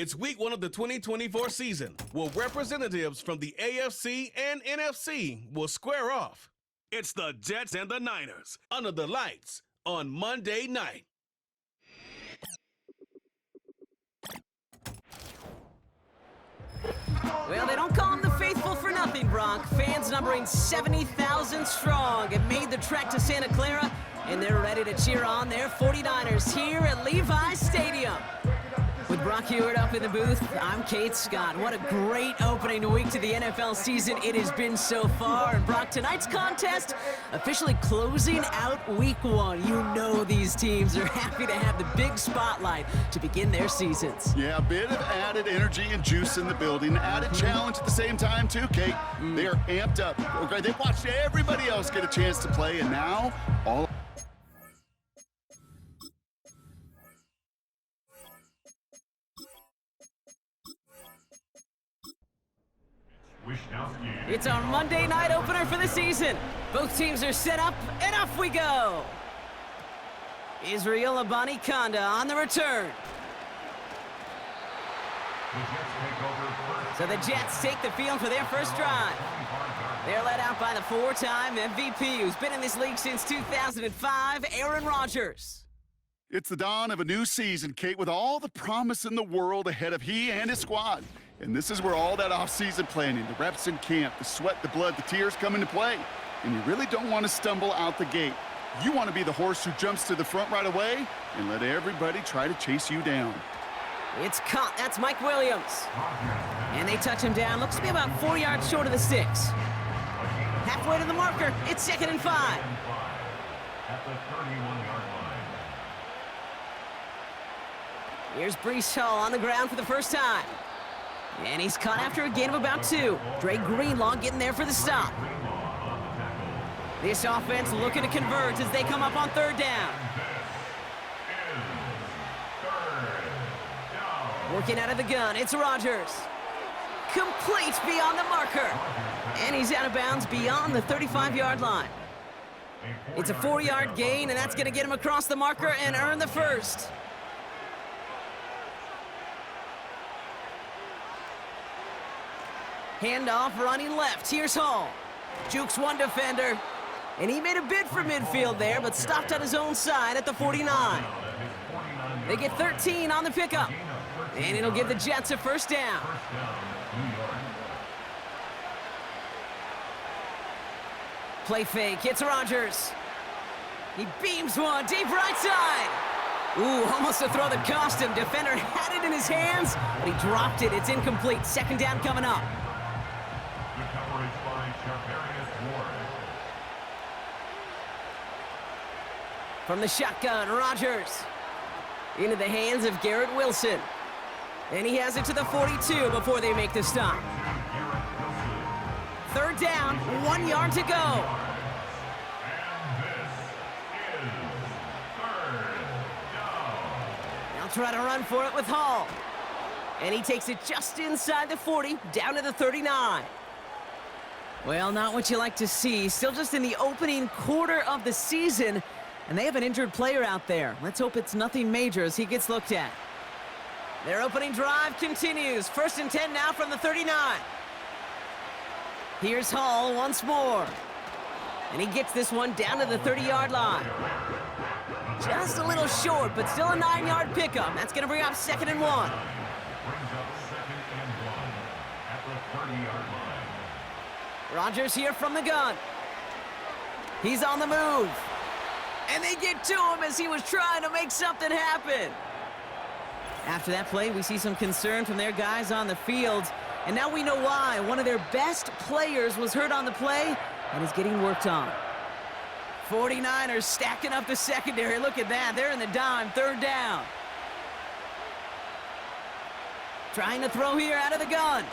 It's week 1 of the 2024 season, where representatives from the AFC and NFC will square off. It's the Jets and the Niners under the lights on Monday night. Well, they don't call them the faithful for nothing, Bronk. Fans numbering 70,000 strong have made the trek to Santa Clara, and they're ready to cheer on their 49ers here at Levi's Stadium. With Brock Hewitt up in the booth, I'm Kate Scott. What a great opening week to the NFL season it has been so far. And Brock, tonight's contest officially closing out week 1. You know these teams are happy to have the big spotlight to begin their seasons. Yeah, a bit of added energy and juice in the building. Added challenge at the same time, too, Kate. They are amped up. Okay, they watched everybody else get a chance to play, and now all... It's our Monday night opener for the season. Both teams are set up, and off we go. Israel Abanikanda on the return. So the Jets take the field for their first drive. They're led out by the 4-time MVP who's been in this league since 2005, Aaron Rodgers. It's the dawn of a new season, Kate, with all the promise in the world ahead of he and his squad. And this is where all that off-season planning, the reps in camp, the sweat, the blood, the tears come into play. And you really don't want to stumble out the gate. You want to be the horse who jumps to the front right away and let everybody try to chase you down. It's caught. That's Mike Williams. And they touch him down. Looks to be about 4 yards short of the sticks. Halfway to the marker. It's 2nd and 5. At the 31-yard line. Here's Breece Hall on the ground for the first time. And he's caught after a gain of about 2. Dre Greenlaw getting there for the stop. This offense looking to convert as they come up on 3rd down. Working out of the gun, it's Rodgers. Complete beyond the marker. And he's out of bounds beyond the 35-yard line. It's a 4-yard gain, and that's going to get him across the marker and earn the first. Handoff running left. Here's Hall. Jukes one defender. And he made a bid for midfield there, but stopped on his own side at the 49. They get 13 on the pickup. And it'll give the Jets a first down. Play fake. It's Rodgers. He beams one deep right side. Ooh, almost to throw that cost him. Defender had it in his hands, but he dropped it. It's incomplete. 2nd down coming up. From the shotgun, Rodgers. Into the hands of Garrett Wilson. And he has it to the 42 before they make the stop. 3rd down, 1 yard to go. They'll try to run for it with Hall. And he takes it just inside the 40, down to the 39. Well, not what you like to see. Still just in the opening quarter of the season. And they have an injured player out there. Let's hope it's nothing major as he gets looked at. Their opening drive continues. 1st and 10 now from the 39. Here's Hall once more. And he gets this one down to the 30-yard line. Just a little short, but still a 9-yard pickup. That's going to bring up 2nd and 1. Brings up 2nd and 1 at the 30-yard line. Rodgers here from the gun. He's on the move. And they get to him as he was trying to make something happen. After that play, we see some concern from their guys on the field. And now we know why. One of their best players was hurt on the play and is getting worked on. 49ers stacking up the secondary. Look at that. They're in the dime. 3rd down. Trying to throw here out of the gun.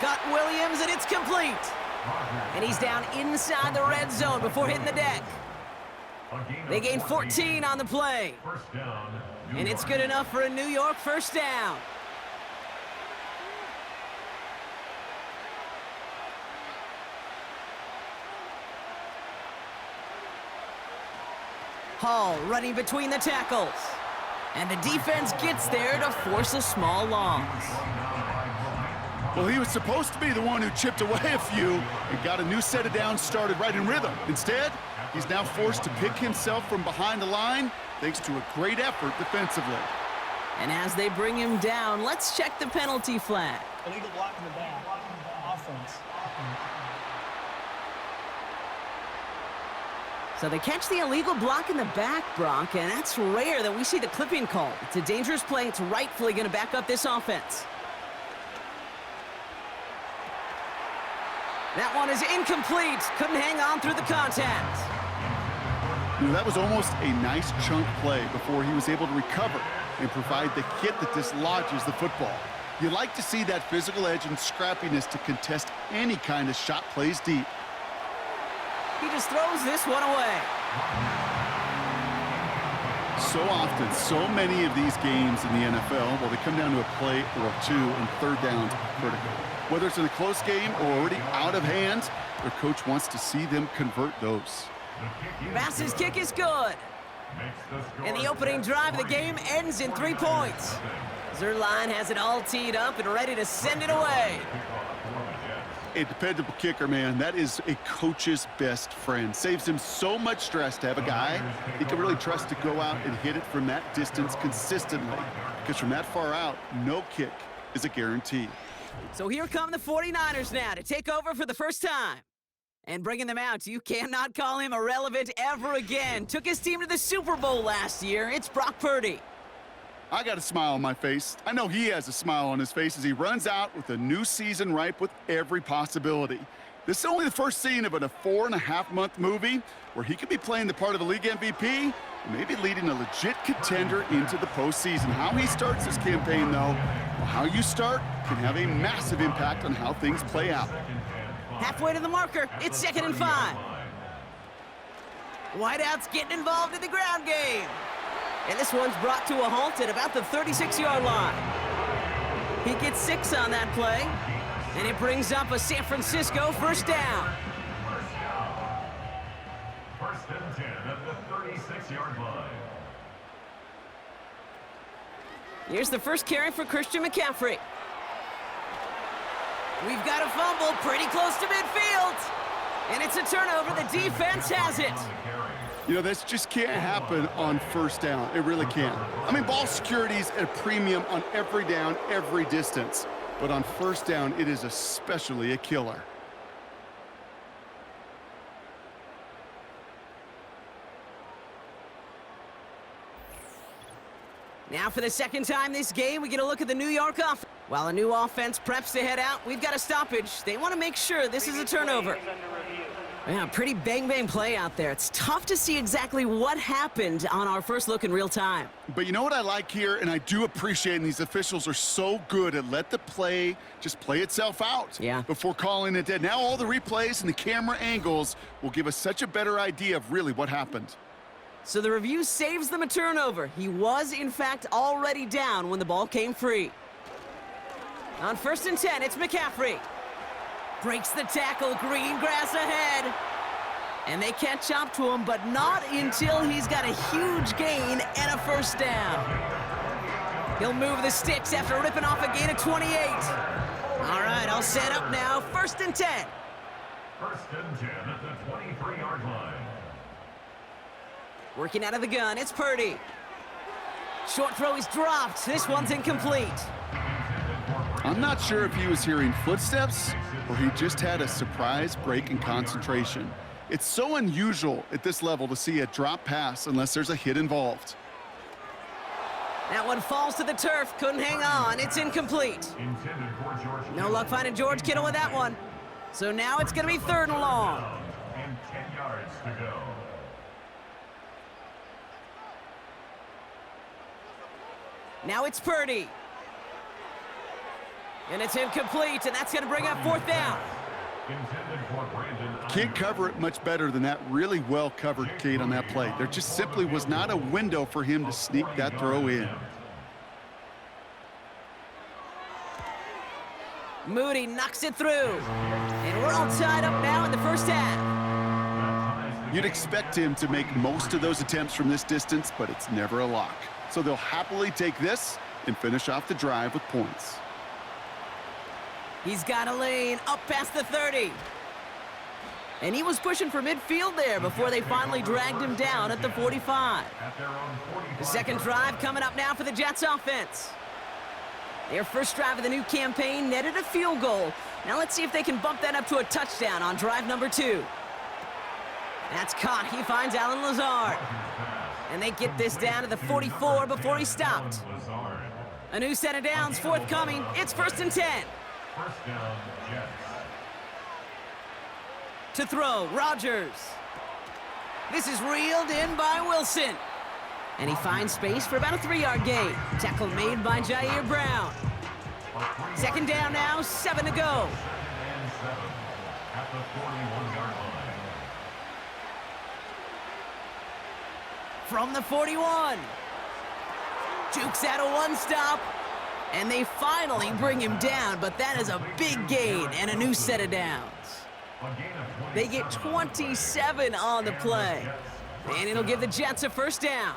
Got Williams, and it's complete. And he's down inside the red zone before hitting the deck. They gain 14 on the play. And it's good enough for a New York first down. Hall running between the tackles. And the defense gets there to force a small loss. Well, he was supposed to be the one who chipped away a few and got a new set of downs started right in rhythm. Instead, he's now forced to pick himself from behind the line thanks to a great effort defensively. And as they bring him down, let's check the penalty flag. Illegal block in the back. Offense. So they catch the illegal block in the back, Brock, and that's rare that we see the clipping call. It's a dangerous play. It's rightfully going to back up this offense. That one is incomplete. Couldn't hang on through the contact. You know, that was almost a nice chunk play before he was able to recover and provide the hit that dislodges the football. You like to see that physical edge and scrappiness to contest any kind of shot plays deep. He just throws this one away. So often, so many of these games in the NFL, well, they come down to a play or two, and third downs are critical. Whether it's in a close game or already out of hand, their coach wants to see them convert those. Bass's kick is good. And the opening drive of the game ends in 3 points. Zerline has it all teed up and ready to send it away. A dependable kicker, man, that is a coach's best friend. Saves him so much stress to have a guy he can really trust to go out and hit it from that distance consistently. Because from that far out, no kick is a guarantee. So here come the 49ers now to take over for the first time. And bringing them out, you cannot call him irrelevant ever again. Took his team to the Super Bowl last year. It's Brock Purdy. I got a smile on my face. I know he has a smile on his face as he runs out with a new season ripe with every possibility. This is only the first scene of a 4.5-month movie where he could be playing the part of a league MVP and maybe leading a legit contender into the postseason. How he starts this campaign, though, well, how you start can have a massive impact on how things play out. Halfway to the marker, it's 2nd and 5. Whiteout's getting involved in the ground game. And this one's brought to a halt at about the 36-yard line. He gets 6 on that play, and it brings up a San Francisco first down. First and 10 at the 36-yard line. Here's the first carry for Christian McCaffrey. We've got a fumble pretty close to midfield. And it's a turnover. The defense has it. You know, this just can't happen on first down. It really can't. I mean, ball security's at a premium on every down, every distance. But on first down, it is especially a killer. Now for the second time this game, we get a look at the New York offense. While a new offense preps to head out, we've got a stoppage. They want to make sure this is a turnover. Yeah, pretty bang-bang play out there. It's tough to see exactly what happened on our first look in real time. But you know what I like here, and I do appreciate, and these officials are so good at let the play just play itself out before calling it dead. Now all the replays and the camera angles will give us such a better idea of really what happened. So the review saves them a turnover. He was, in fact, already down when the ball came free. On 1st and 10, it's McCaffrey. Breaks the tackle, green grass ahead. And they catch up to him, but not until he's got a huge gain and a first down. He'll move the sticks after ripping off a gain of 28. All right, all set up now. 1st and 10. First and 10 at the 23-yard line. Working out of the gun, it's Purdy. Short throw is dropped. This one's incomplete. I'm not sure if he was hearing footsteps or he just had a surprise break in concentration. It's so unusual at this level to see a drop pass unless there's a hit involved. That one falls to the turf. Couldn't hang on. It's incomplete. No luck finding George Kittle with that one. So now it's going to be 3rd and long. And 10 yards to go. Now it's Purdy. And it's incomplete, and that's going to bring up 4th down. Can't cover it much better than that really well-covered Kate on that play. There just simply was not a window for him to sneak that throw in. Moody knocks it through. And we're all tied up now in the first half. You'd expect him to make most of those attempts from this distance, but it's never a lock. so they'll happily take this and finish off the drive with points. He's got a lane up past the 30. And he was pushing for midfield there before they finally dragged him down at the 45. The second drive coming up now for the Jets offense. Their first drive of the new campaign netted a field goal. Now let's see if they can bump that up to a touchdown on drive number 2. That's caught. He finds Alan Lazard. And they get this down to the 44 before he stopped. A new set of downs forthcoming. It's 1st and 10. First down, Jets. To throw, Rodgers. This is reeled in by Wilson. And he finds space for about a 3-yard gain. Tackle made by Jair Brown. Second down now, 7 to go. And 7 at the 41-yard line. From the 41. Jukes out a one-stop. And they finally bring him down, but that is a big gain and a new set of downs. They get 27 on the play. And it'll give the Jets a first down.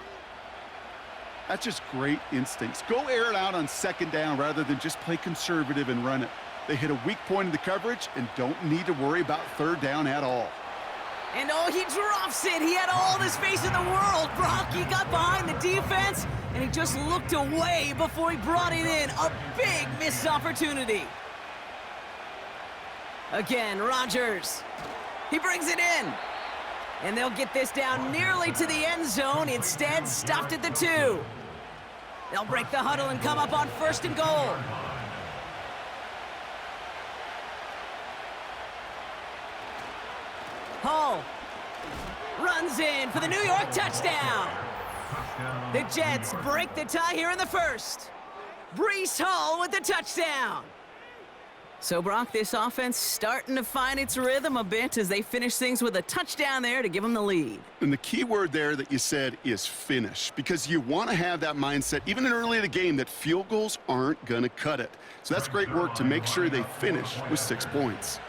That's just great instincts. Go air it out on second down rather than just play conservative and run it. They hit a weak point in the coverage and don't need to worry about third down at all. And oh, he drops it. He had all the space in the world. Brock, he got behind the defense, and he just looked away before he brought it in. A big missed opportunity. Again, Rodgers. He brings it in. And they'll get this down nearly to the end zone. Instead, stopped at the 2. They'll break the huddle and come up on 1st and goal. Hall runs in for the New York touchdown. The Jets break the tie here in the first. Breece Hall with the touchdown. So, Brock, this offense starting to find its rhythm a bit as they finish things with a touchdown there to give them the lead. And the key word there that you said is finish, because you want to have that mindset, even in early in the game, that field goals aren't going to cut it. So that's great work to make sure they finish with 6 points.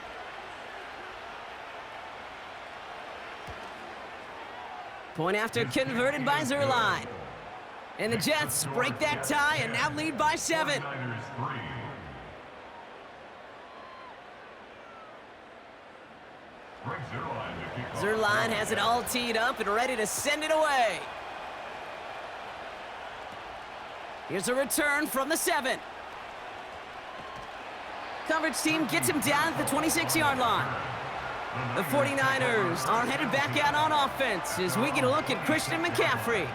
Point after converted by Zerline. And the Jets break that tie and now lead by 7. Zerline has it all teed up and ready to send it away. Here's a return from the 7. Coverage team gets him down at the 26-yard line. The 49ers are headed back out on offense as we get a look at Christian McCaffrey.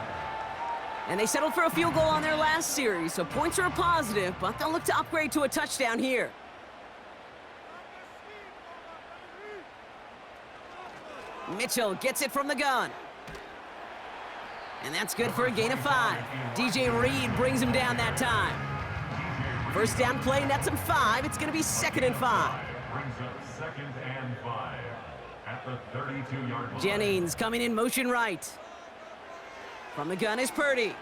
And they settled for a field goal on their last series, so points are a positive, but they'll look to upgrade to a touchdown here. Mitchell gets it from the gun. And that's good for a gain of 5. DJ Reed brings him down that time. First down play nets him 5. It's going to be 2nd and 5. Brings up 2nd and 5 at the 32-yard line. Jennings coming in motion right. From the gun is Purdy.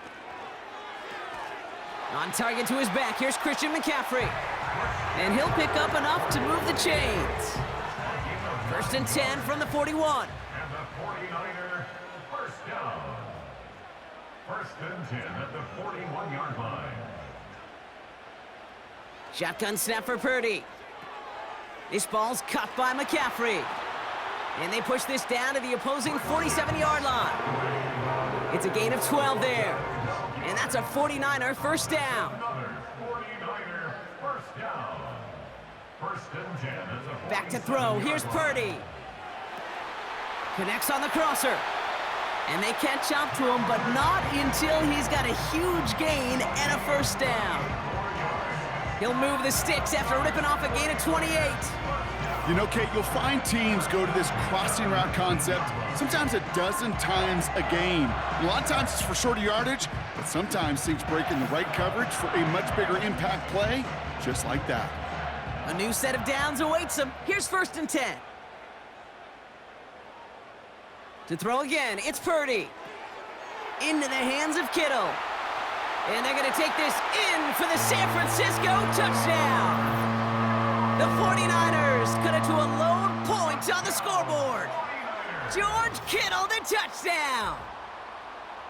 On target to his back, here's Christian McCaffrey. And he'll pick up enough to move the chains. 1st and 10 from the 41. And the 49er first down. 1st and 10 at the 41-yard line. Shotgun snap for Purdy. This ball's caught by McCaffrey. And they push this down to the opposing 47-yard line. It's a gain of 12 there. And that's a 49er first down. Another 49er first down. 1st and 10 at the Back to throw. Here's Purdy. Connects on the crosser. And they catch up to him, but not until he's got a huge gain and a first down. He'll move the sticks after ripping off a gain of 28. You know, Kate, you'll find teams go to this crossing route concept sometimes a dozen times a game. A lot of times it's for shorter yardage, but sometimes teams break in the right coverage for a much bigger impact play, just like that. A new set of downs awaits him. Here's 1st and 10. To throw again, it's Purdy. Into the hands of Kittle. And they're going to take this in for the San Francisco touchdown. The 49ers cut it to a lone point on the scoreboard. George Kittle, the touchdown.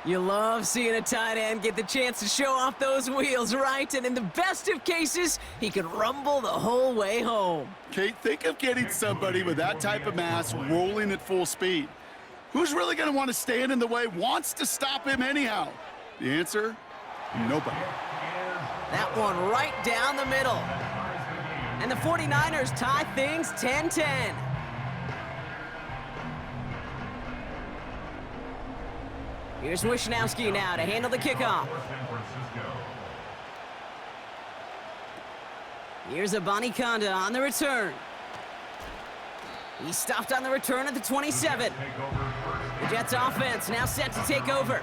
You love seeing a tight end get the chance to show off those wheels, right? And in the best of cases, he could rumble the whole way home. Kate, think of getting somebody with that type of mass rolling at full speed. Who's really going to want to stand in the way, wants to stop him anyhow? The answer? Nobody. That one right down the middle. And the 49ers tie things 10-10. Here's Wishnowski now to handle the kickoff. Here's Abanikanda on the return. He stopped on the return at the 27. The Jets offense now set to take over.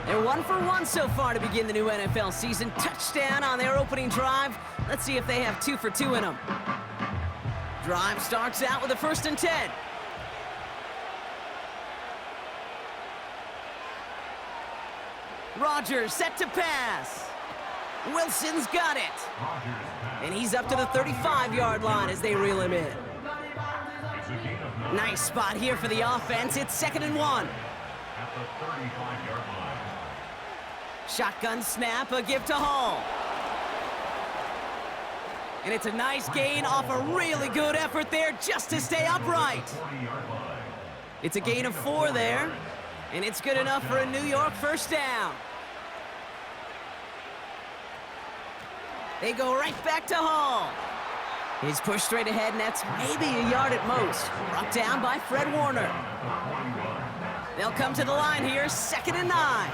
They're 1 for 1 so far to begin the new NFL season. Touchdown on their opening drive. Let's see if they have 2 for 2 in them. Drive starts out with a 1st and 10. Rodgers set to pass. Wilson's got it. And he's up to the 35-yard line as they reel him in. Nice spot here for the offense. It's 2nd and 1. At the 35-yard line. Shotgun snap, a give to Hall. And it's a nice gain off a really good effort there just to stay upright. It's a gain of 4 there. And it's good enough for a New York 1st down. They go right back to Hall. He's pushed straight ahead, and that's maybe a yard at most. Brought down by Fred Warner. They'll come to the line here, 2nd and 9.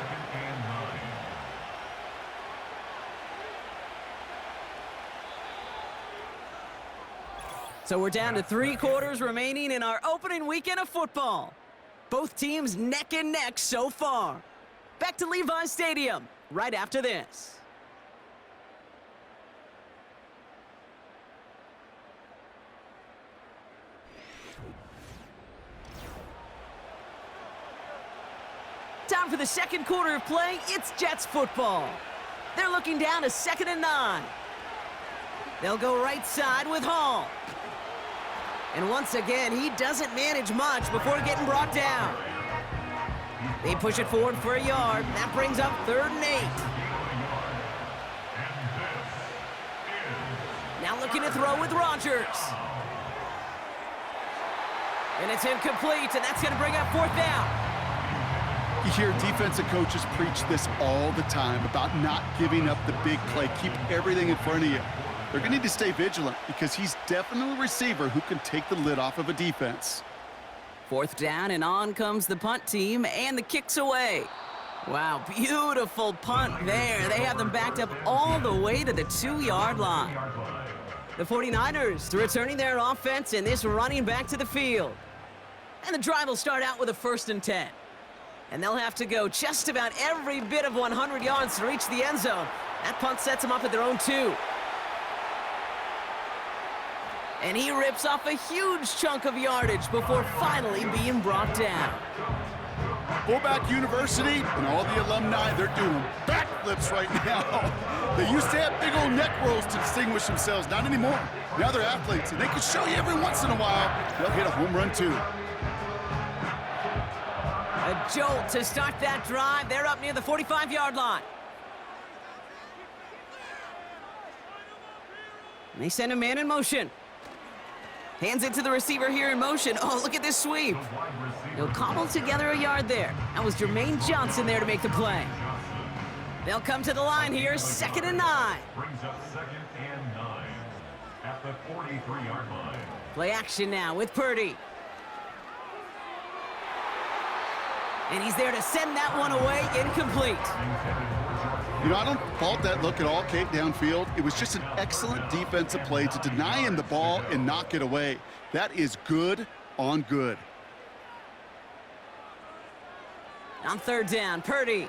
So we're down to 3 quarters remaining in our opening weekend of football. Both teams neck and neck so far. Back to Levi's Stadium right after this. Time for the 2nd quarter of play. It's Jets football. They're looking down to 2nd and 9. They'll go right side with Hall. And once again, he doesn't manage much before getting brought down. They push it forward for a yard. That brings up 3rd and 8. Now looking to throw with Rodgers. And it's incomplete, and that's going to bring up 4th down. You hear defensive coaches preach this all the time about not giving up the big play. Keep everything in front of you. They're going to need to stay vigilant because he's definitely a receiver who can take the lid off of a defense. 4th down, and on comes the punt team, and the kick's away. Wow, beautiful punt there. They have them backed up all the way to the 2-yard line. The 49ers returning their offense and this running back to the field. And the drive will start out with a 1st and 10. And they'll have to go just about every bit of 100 yards to reach the end zone. That punt sets them up at their own 2. And he rips off a huge chunk of yardage before finally being brought down. Fullback University and all the alumni, they're doing backflips right now. They used to have big old neck rolls to distinguish themselves. Not anymore. Now they're athletes, and they can show you every once in a while they'll hit a home run too. A jolt to start that drive. They're up near the 45-yard line. And they send a man in motion. Hands it to the receiver here in motion. Oh, look at this sweep. He'll cobble together a yard there. That was Jermaine Johnson there to make the play. They'll come to the line here, 2nd and 9. Brings up 2nd and 9 at the 43-yard line. Play action now with Purdy. And he's there to send that one away, incomplete. You know, I don't fault that look at all, Kate, downfield. It was just an excellent defensive play to deny him the ball and knock it away. That is good on good. On 3rd down, Purdy.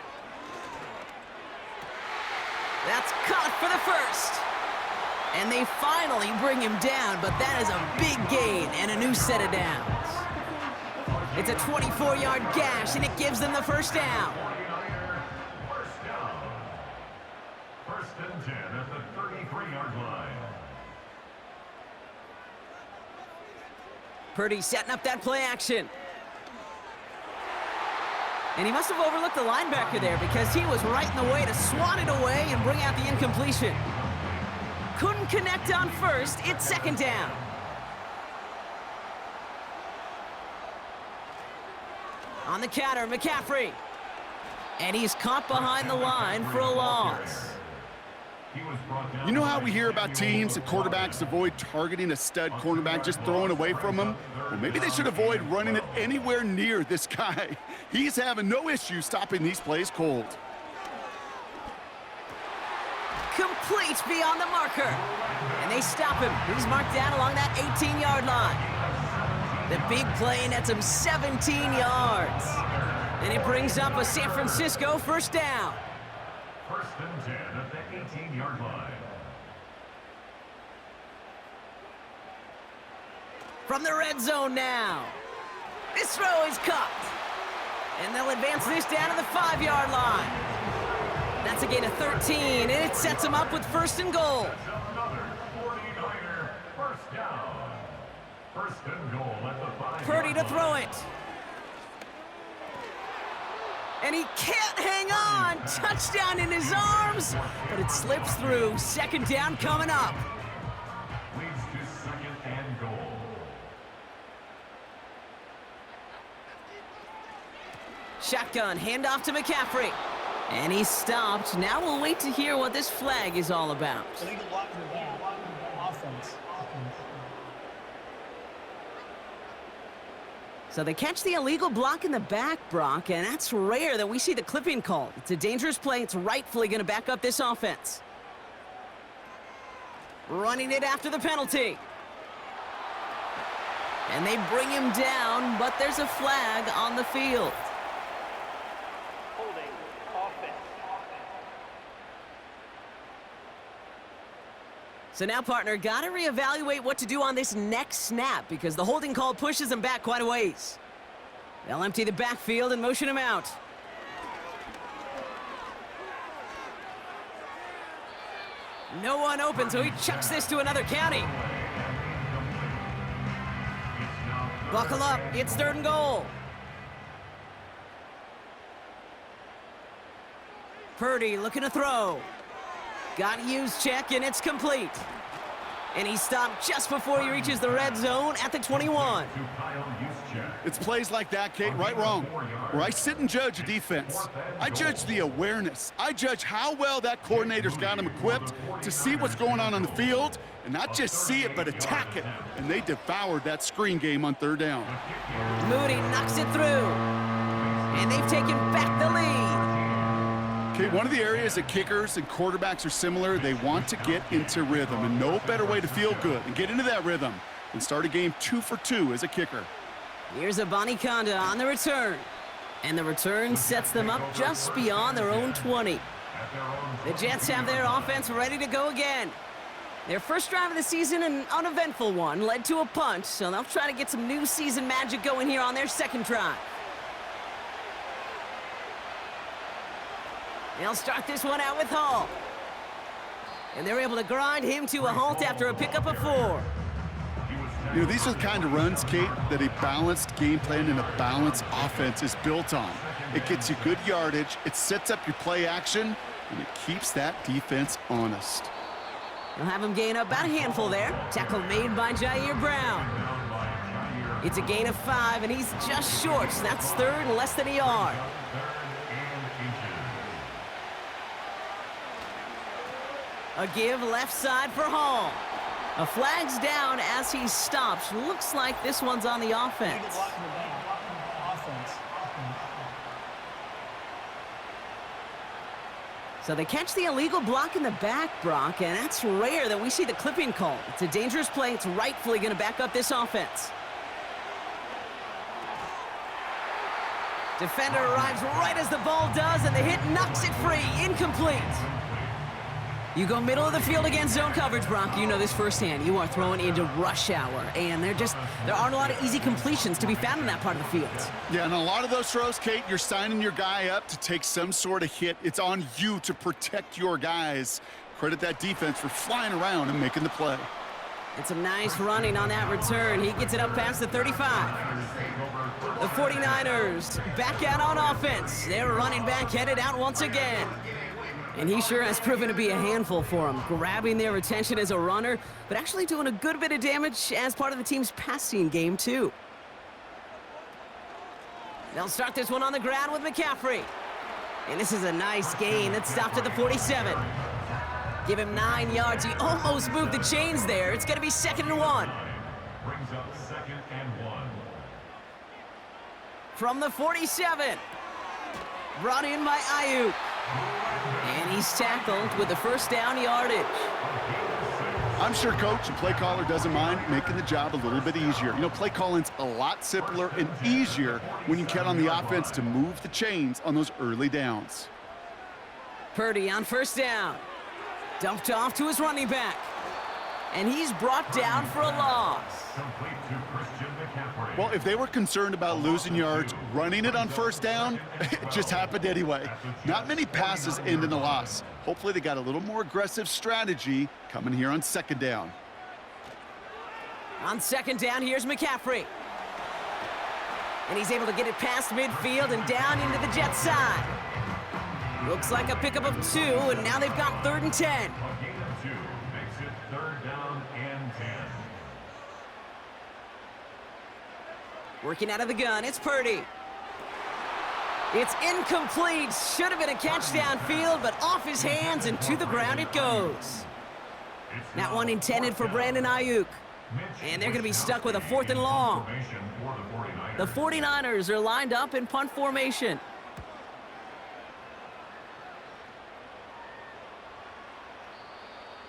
That's caught for the 1st. And they finally bring him down, but that is a big gain and a new set of downs. It's a 24-yard gash, and it gives them the 1st down. 1st and 10 at the 33-yard line. Purdy setting up that play action. And he must have overlooked the linebacker there because he was right in the way to swat it away and bring out the incompletion. Couldn't connect on first. It's second down. On the counter, McCaffrey. And he's caught behind the line for a loss. You know how we hear about teams and quarterbacks avoid targeting a stud cornerback, just throwing away from him? Well, maybe they should avoid running it anywhere near this guy. He's having no issue stopping these plays cold. Complete beyond the marker. And they stop him. He's marked down along that 18-yard line. The big play nets him 17 yards. And it brings up a San Francisco first down. First and 10 at the 18-yard line. From the red zone now. This throw is caught. And they'll advance this down to the 5-yard line. That's a gain of 13, and it sets them up with first and goal. Another 49er first down. First and goal at the 5-yard Purdy to line. throw it. And he can't hang on. Touchdown in his arms, but it slips through. Second down coming up. Leads to second and goal. Shotgun, handoff to McCaffrey. And he's stopped. Now we'll wait to hear what this flag is all about. Illegal block in the back. Offense. So they catch the illegal block in the back, Brock, and that's rare that we see the clipping called. It's a dangerous play. It's rightfully going to back up this offense. Running it after the penalty. And they bring him down, but there's a flag on the field. Holding. Offense. So now, partner, got to reevaluate what to do on this next snap because the holding call pushes him back quite a ways. They'll empty the backfield and motion him out. No one open, so he chucks this to another county. Buckle up, it's third and goal. Purdy looking to throw. Got used check, and it's complete. And he stopped just before he reaches the red zone at the 21. It's plays like that, Kate, right wrong, where I sit and judge a defense. I judge the awareness. I judge how well that coordinator's got him equipped to see what's going on the field, and not just see it, but attack it. And they devoured that screen game on third down. Moody knocks it through. And they've taken back the lead. Okay, one of the areas that kickers and quarterbacks are similar, they want to get into rhythm, and no better way to feel good and get into that rhythm than start a game 2 for 2 as a kicker. Here's a Conda on the return. And the return sets them up just beyond their own 20. The Jets have their offense ready to go again. Their first drive of the season, an uneventful one, led to a punt, so they'll try to get some new season magic going here on their second drive. They'll start this one out with Hall. And they're able to grind him to a halt after a pickup of 4. You know, these are the kind of runs, Kate, that a balanced game plan and a balanced offense is built on. It gets you good yardage, it sets up your play action, and it keeps that defense honest. They'll have him gain up about a handful there. Tackle made by Jair Brown. It's a gain of 5, and he's just short, so that's third and less than a yard. A give left side for Hall. A flag's down as he stops. Looks like this one's on the Illegal offense. block in the back. Offense. So they catch the illegal block in the back, Brock, and that's rare that we see the clipping call. It's a dangerous play. It's rightfully going to back up this offense. Defender arrives right as the ball does, and the hit knocks it free. Incomplete. You go middle of the field against zone coverage, Brock. You know this firsthand. You are throwing into rush hour, and there aren't a lot of easy completions to be found in that part of the field. Yeah, and a lot of those throws, Kate, you're signing your guy up to take some sort of hit. It's on you to protect your guys. Credit that defense for flying around and making the play. It's a nice running on that return. He gets it up past the 35. The 49ers back out on offense. Their running back headed out once again. And he sure has proven to be a handful for them, grabbing their attention as a runner, but actually doing a good bit of damage as part of the team's passing game, too. They'll start this one on the ground with McCaffrey. And this is a nice gain. It's stopped at the 47. Give him 9 yards. He almost moved the chains there. It's going to be 2nd and 1. Brings up 2nd and 1. From the 47. Brought in by Ayuk. And he's tackled with the first down yardage. I'm sure coach and play caller doesn't mind making the job a little bit easier. You know, play calling's a lot simpler and easier when you count on the offense to move the chains on those early downs. Purdy on first down. Dumped off to his running back. And he's brought down for a loss. Complete to Christian McCaffrey. Well, if they were concerned about losing yards, running it on first down, it just happened anyway. Not many passes end in a loss. Hopefully they got a little more aggressive strategy coming here on 2nd down. On 2nd down, here's McCaffrey. And he's able to get it past midfield and down into the Jets side. Looks like a pickup of 2, and now they've got 3rd and 10. A gain of 2 makes it 3rd down and 10. Working out of the gun, it's Purdy. It's incomplete. Should have been a catch downfield, but off his hands and to the ground it goes. That one intended for Brandon Ayuk. And they're going to be stuck with a 4th and long. The 49ers are lined up in punt formation.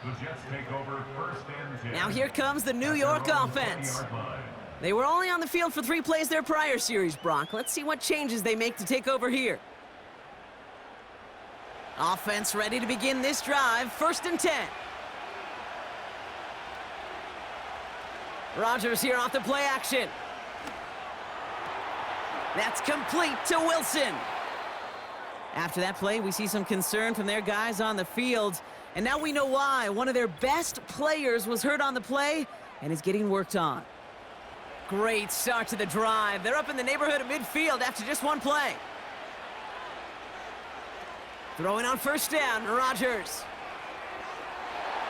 The Jets take over 1st and 10. Now here comes the New York offense. They were only on the field for 3 plays their prior series, Brock. Let's see what changes they make to take over here. Offense ready to begin this drive. 1st and 10. Rodgers here off the play action. That's complete to Wilson. After that play, we see some concern from their guys on the field. And now we know why. One of their best players was hurt on the play and is getting worked on. Great start to the drive. They're up in the neighborhood of midfield after just 1 play. Throwing on first down, Rodgers.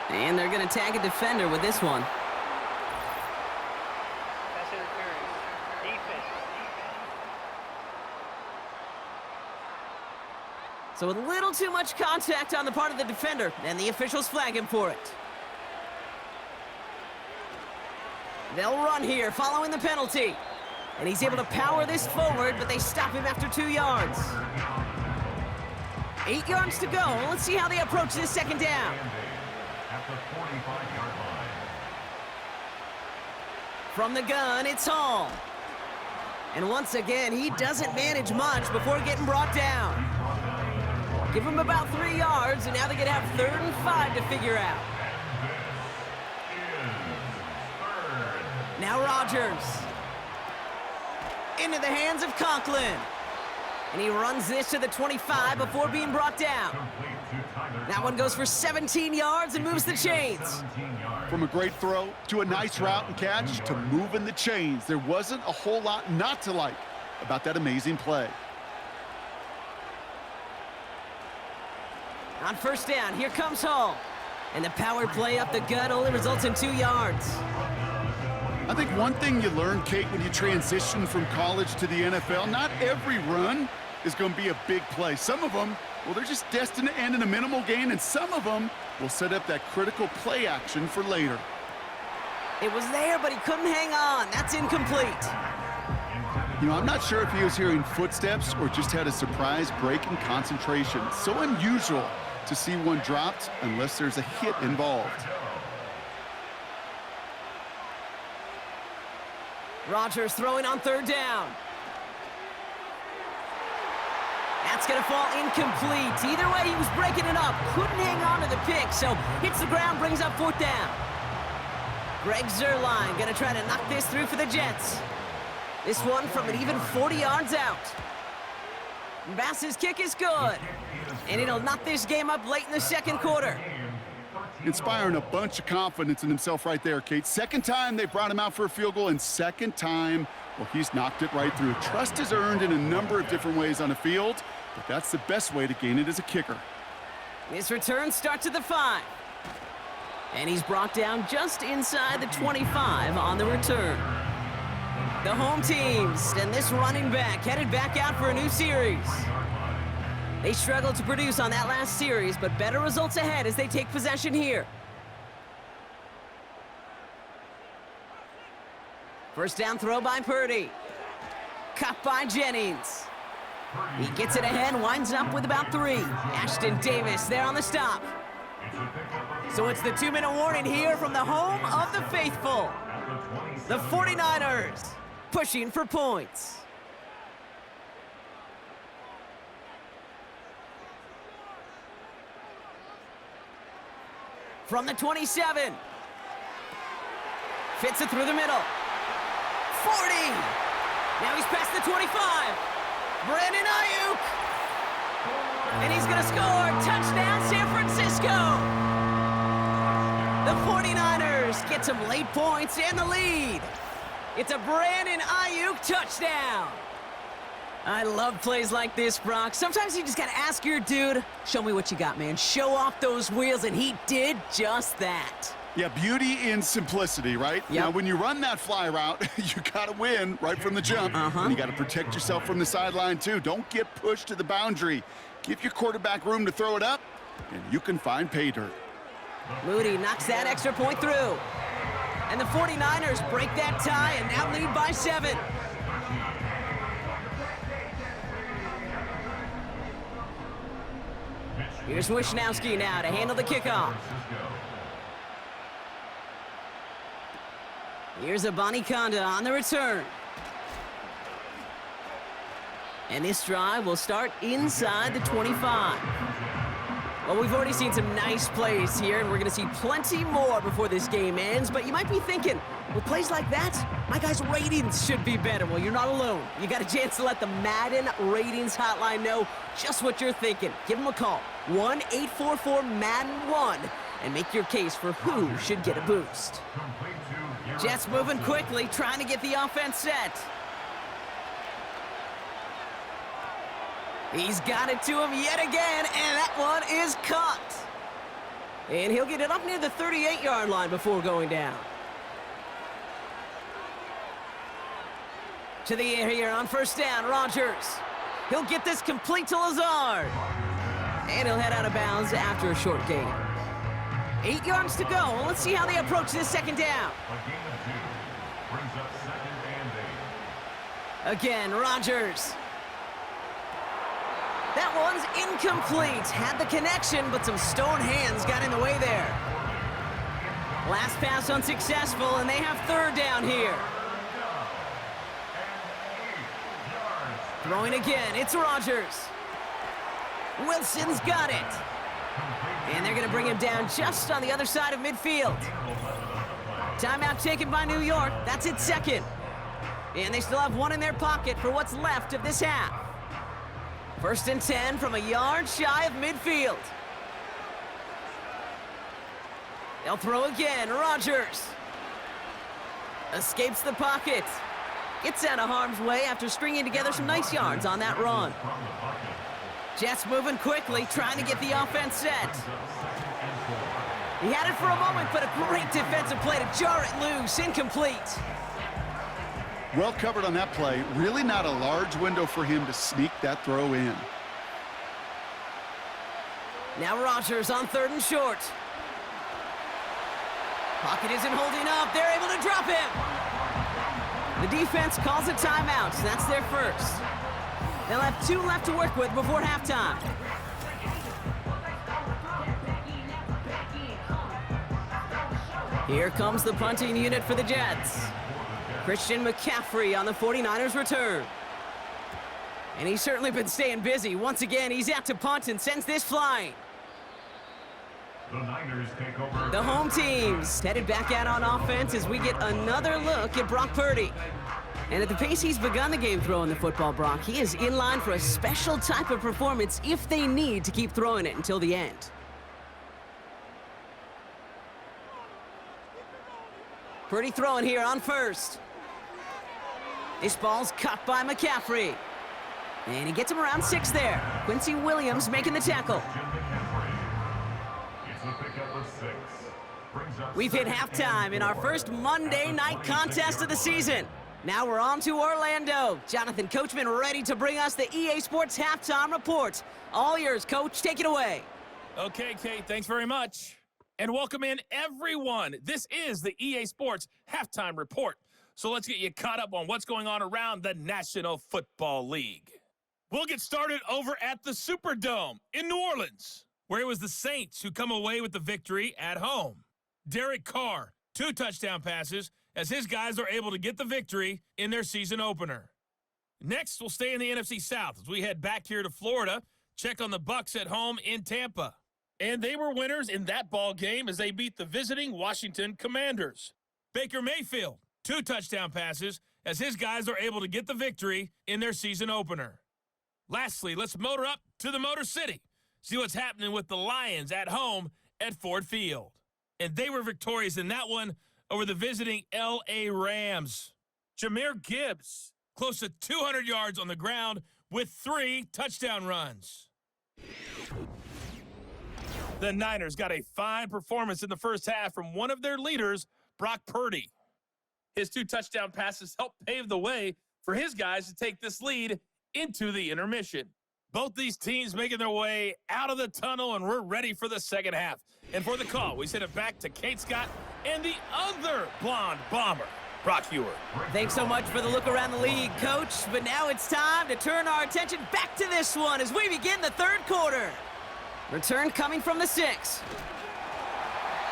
And they're going to tag a defender with this one. Pass interference. Defense. So a little too much contact on the part of the defender, and the officials flag him for it. They'll run here following the penalty. And he's able to power this forward, but they stop him after 2 yards. 8 yards to go. Let's see how they approach this 2nd down. At the 45-yard line. From the gun, it's Hall. And once again, he doesn't manage much before getting brought down. Give him about 3 yards, and now they can have 3rd and 5 to figure out. Now Rodgers. Into the hands of Conklin. And he runs this to the 25 before being brought down. That one goes for 17 yards and moves the chains. From a great throw to a nice route and catch to moving the chains, there wasn't a whole lot not to like about that amazing play. On first down, here comes Hall. And the power play up the gut only results in 2 yards. I think one thing you learn, Kate, when you transition from college to the NFL, not every run is going to be a big play. Some of them, well, they're just destined to end in a minimal gain, and some of them will set up that critical play action for later. It was there, but he couldn't hang on. That's incomplete. You know, I'm not sure if he was hearing footsteps or just had a surprise break in concentration. So unusual to see one dropped unless there's a hit involved. Rodgers throwing on 3rd down. That's going to fall incomplete. Either way, he was breaking it up. Couldn't hang on to the pick, so hits the ground, brings up 4th down. Greg Zuerlein going to try to knock this through for the Jets. This one from an even 40 yards out. Bass's kick is good. And it'll knock this game up late in the 2nd quarter. inspiring a bunch of confidence in himself right there, Kate. Second time they brought him out for a field goal, and second time, well, he's knocked it right through. Trust is earned in a number of different ways on the field, but that's the best way to gain it as a kicker. His return starts at the 5. And he's brought down just inside the 25 on the return. The home teams and this running back headed back out for a new series. They struggled to produce on that last series, but better results ahead as they take possession here. First down throw by Purdy. Cut by Jennings. He gets it ahead, winds up with about 3. Ashton Davis there on the stop. So it's the 2-minute warning here from the home of the faithful. The 49ers pushing for points. From the 27. Fits it through the middle. 40. Now he's past the 25. Brandon Ayuk. And he's going to score. Touchdown, San Francisco. The 49ers get some late points and the lead. It's a Brandon Ayuk touchdown. I love plays like this, Brock. Sometimes you just got to ask your dude, show me what you got, man. Show off those wheels, and he did just that. Yeah, beauty in simplicity, right? Yep. Now, when you run that fly route, you got to win right from the jump. And you got to protect yourself from the sideline, too. Don't get pushed to the boundary. Give your quarterback room to throw it up, and you can find pay dirt. Moody knocks that extra point through. And the 49ers break that tie and now lead by 7. Here's Wishnowski now to handle the kickoff. Here's Abanikanda on the return. And this drive will start inside the 25. Well, we've already seen some nice plays here, and we're going to see plenty more before this game ends. But you might be thinking, with plays like that, my guys' ratings should be better. Well, you're not alone. You got a chance to let the Madden Ratings Hotline know just what you're thinking. Give them a call, 1-844-MADDEN-1, and make your case for who should get a boost. Jets moving quickly, trying to get the offense set. He's got it to him yet again, and that one is caught. And he'll get it up near the 38-yard line before going down. To the air here on first down, Rodgers. He'll get this complete to Lazard. And he'll head out of bounds after a short gain. 8 yards to go. Let's see how they approach this second down. Again, Rodgers. That one's incomplete. Had the connection, but some stone hands got in the way there. Last pass unsuccessful, and they have third down here. Throwing again, it's Rodgers. Wilson's got it. And they're going to bring him down just on the other side of midfield. Timeout taken by New York. That's its second. And they still have one in their pocket for what's left of this half. First and 10 from a yard shy of midfield. They'll throw again. Rodgers escapes the pocket. Gets out of harm's way after stringing together some nice yards on that run. Jets moving quickly, trying to get the offense set. He had it for a moment, but a great defensive play to jar it loose. Incomplete. Well covered on that play. Really not a large window for him to sneak that throw in. Now Rodgers on third and short. Pocket isn't holding up. They're able to drop him. The defense calls a timeout. That's their first. They'll have 2 left to work with before halftime. Here comes the punting unit for the Jets. Christian McCaffrey on the 49ers return. And he's certainly been staying busy. Once again, he's out to punt and sends this flying. The Niners take over. The home teams headed back out on offense as we get another look at Brock Purdy. And at the pace he's begun the game throwing the football, Brock, he is in line for a special type of performance if they need to keep throwing it until the end. Purdy throwing here on first. This ball's cut by McCaffrey. And he gets him around 6 there. Quincy Williams making the tackle. We've hit halftime in our first Monday night contest of the season. Now we're on to Orlando. Jonathan Coachman ready to bring us the EA Sports Halftime Report. All yours, Coach. Take it away. Okay, Kate, thanks very much. And welcome in, everyone. This is the EA Sports Halftime Report. So let's get you caught up on what's going on around the National Football League. We'll get started over at the Superdome in New Orleans, where it was the Saints who come away with the victory at home. Derek Carr, 2 touchdown passes, as his guys are able to get the victory in their season opener. Next, we'll stay in the NFC South as we head back here to Florida, check on the Bucs at home in Tampa. And they were winners in that ball game as they beat the visiting Washington Commanders. Baker Mayfield, 2 touchdown passes, as his guys are able to get the victory in their season opener. Lastly, let's motor up to the Motor City, see what's happening with the Lions at home at Ford Field. And they were victorious in that one over the visiting L.A. Rams. Jahmyr Gibbs, close to 200 yards on the ground with 3 touchdown runs. The Niners got a fine performance in the first half from one of their leaders, Brock Purdy. His 2 touchdown passes helped pave the way for his guys to take this lead into the intermission. Both these teams making their way out of the tunnel, and we're ready for the second half. And for the call, we send it back to Kate Scott and the other blonde bomber, Brock Huard. Thanks so much for the look around the league, Coach. But now it's time to turn our attention back to this one as we begin the third quarter. Return coming from the 6.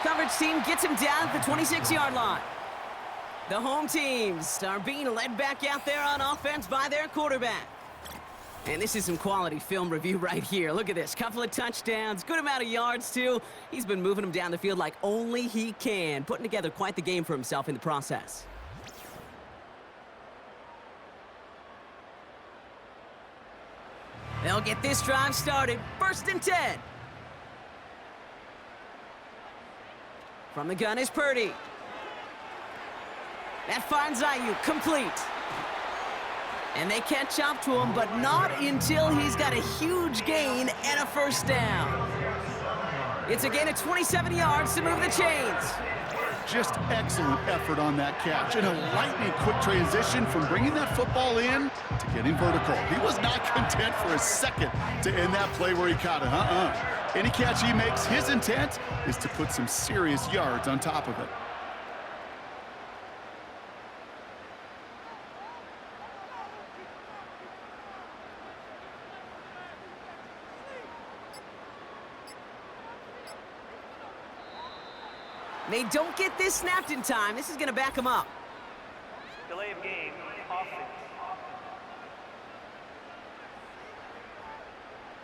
Coverage team gets him down at the 26-yard line. The home teams are being led back out there on offense by their quarterback. And this is some quality film review right here. Look at this. Couple of touchdowns, good amount of yards, too. He's been moving them down the field like only he can, putting together quite the game for himself in the process. They'll get this drive started. 1st and 10. From the gun is Purdy. That finds Ayuk complete. And they catch up to him, but not until he's got a huge gain and a first down. It's a gain of 27 yards to move the chains. Just excellent effort on that catch and a lightning quick transition from bringing that football in to getting vertical. He was not content for a second to end that play where he caught it. Any catch he makes, his intent is to put some serious yards on top of it. They don't get this snapped in time. This is going to back them up. Delay of game, offense.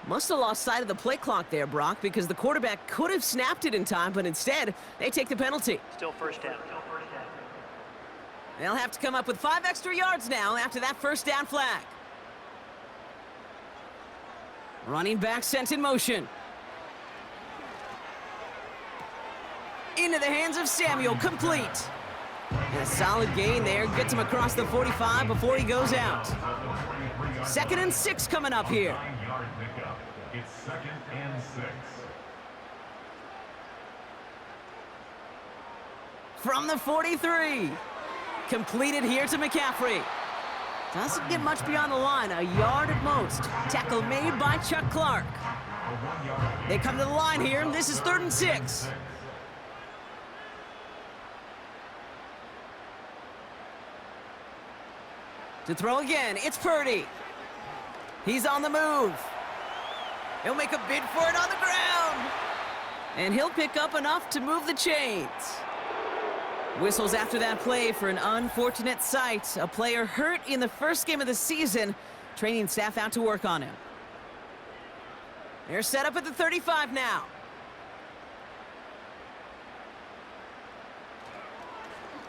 Must have lost sight of the play clock there, Brock, because the quarterback could have snapped it in time, but instead, they take the penalty. Still first down. They'll have to come up with 5 extra yards now after that first down flag. Running back sent in motion. Into the hands of Samuel, complete. And a solid gain there, gets him across the 45 before he goes out. 2nd and 6 coming up here. 9-yard pickup. It's 2nd and 6. From the 43. Completed here to McCaffrey. Doesn't get much beyond the line, a yard at most. Tackle made by Chuck Clark. They come to the line here, and this is 3rd and 6. To throw again, it's Purdy. He's on the move. He'll make a bid for it on the ground. And he'll pick up enough to move the chains. Whistles after that play for an unfortunate sight. A player hurt in the first game of the season. Training staff out to work on him. They're set up at the 35 now.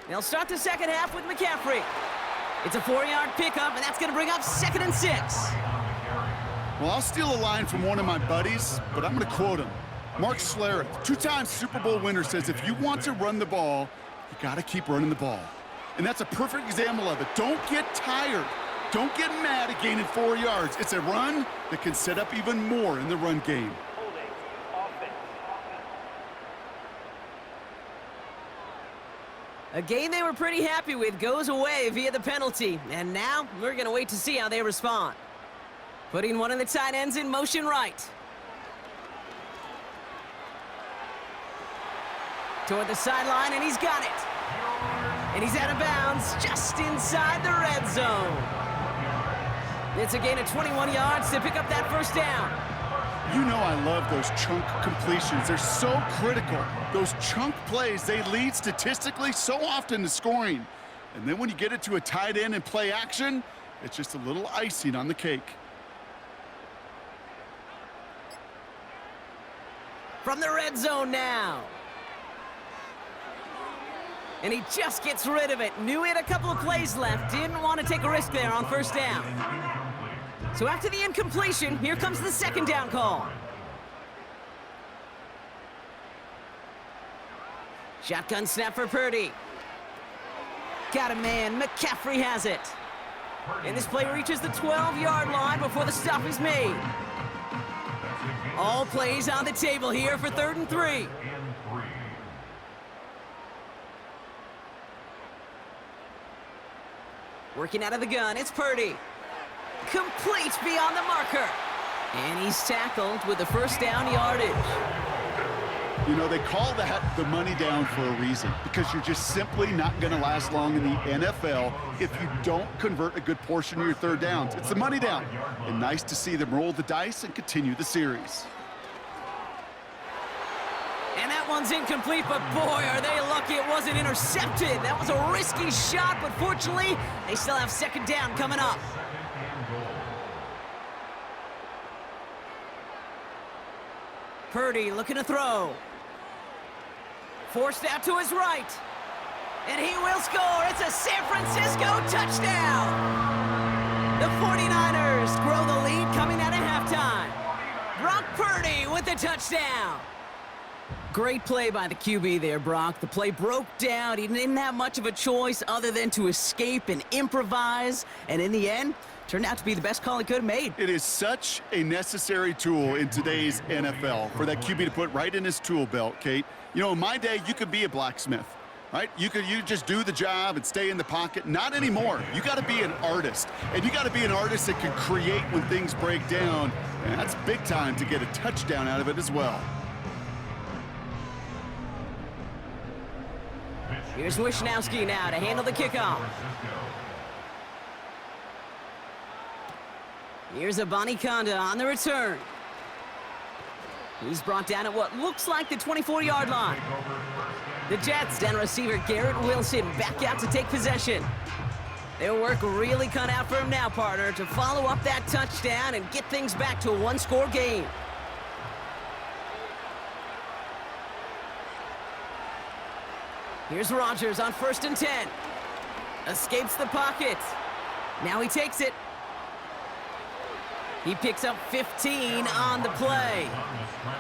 They'll start the second half with McCaffrey. It's a 4-yard pickup, and that's going to bring up 2nd and 6. Well, I'll steal a line from one of my buddies, but I'm going to quote him. Mark Schlereth, 2-time Super Bowl winner, says if you want to run the ball, You got to keep running the ball. And that's a perfect example of it. Don't get tired. Don't get mad at gaining 4 yards. It's a run that can set up even more in the run game. Holding. Offense. A game they were pretty happy with goes away via the penalty. And now we're going to wait to see how they respond. Putting one of the tight ends in motion right. Toward the sideline, and he's got it. And he's out of bounds just inside the red zone. It's a gain of 21 yards to pick up that first down. You know I love those chunk completions. They're so critical. Those chunk plays, they lead statistically so often to scoring. And then when you get it to a tight end and play action, it's just a little icing on the cake. From the red zone now. And he just gets rid of it. Knew he had a couple of plays left. Didn't want to take a risk there on first down. So after the incompletion, here comes the second down call. Shotgun snap for Purdy. Got a man. McCaffrey has it. And this play reaches the 12-yard line before the stop is made. All plays on the table here for 3rd and 3. Working out of the gun, it's Purdy. Complete beyond the marker. And he's tackled with the first down yardage. You know, they call that the money down for a reason, because you're just simply not going to last long in the NFL if you don't convert a good portion of your third downs. It's the money down. And nice to see them roll the dice and continue the series. And that one's incomplete, but boy, are they lucky it wasn't intercepted. That was a risky shot, but fortunately, they still have second down coming up. Purdy looking to throw. Forced out to his right. And he will score. It's a San Francisco touchdown. The 49ers grow the lead coming out of halftime. Brock Purdy with the touchdown. Great play by the QB there, Brock. The play broke down. He didn't have much of a choice other than to escape and improvise. And in the end, turned out to be the best call he could have made. It is such a necessary tool in today's NFL for that QB to put right in his tool belt, Kate. You know, in my day, you could be a blacksmith, right? You just do the job and stay in the pocket. Not anymore. You got to be an artist. And you got to be an artist that can create when things break down. And that's big time to get a touchdown out of it as well. Here's Wishnowski now to handle the kickoff. Here's Abanikanda on the return. He's brought down at what looks like the 24-yard line. The Jets down receiver Garrett Wilson back out to take possession. Their work really cut out for him now, partner, to follow up that touchdown and get things back to a one-score game. Here's Rodgers on 1st and 10. Escapes the pocket. Now he takes it. He picks up 15 on the play.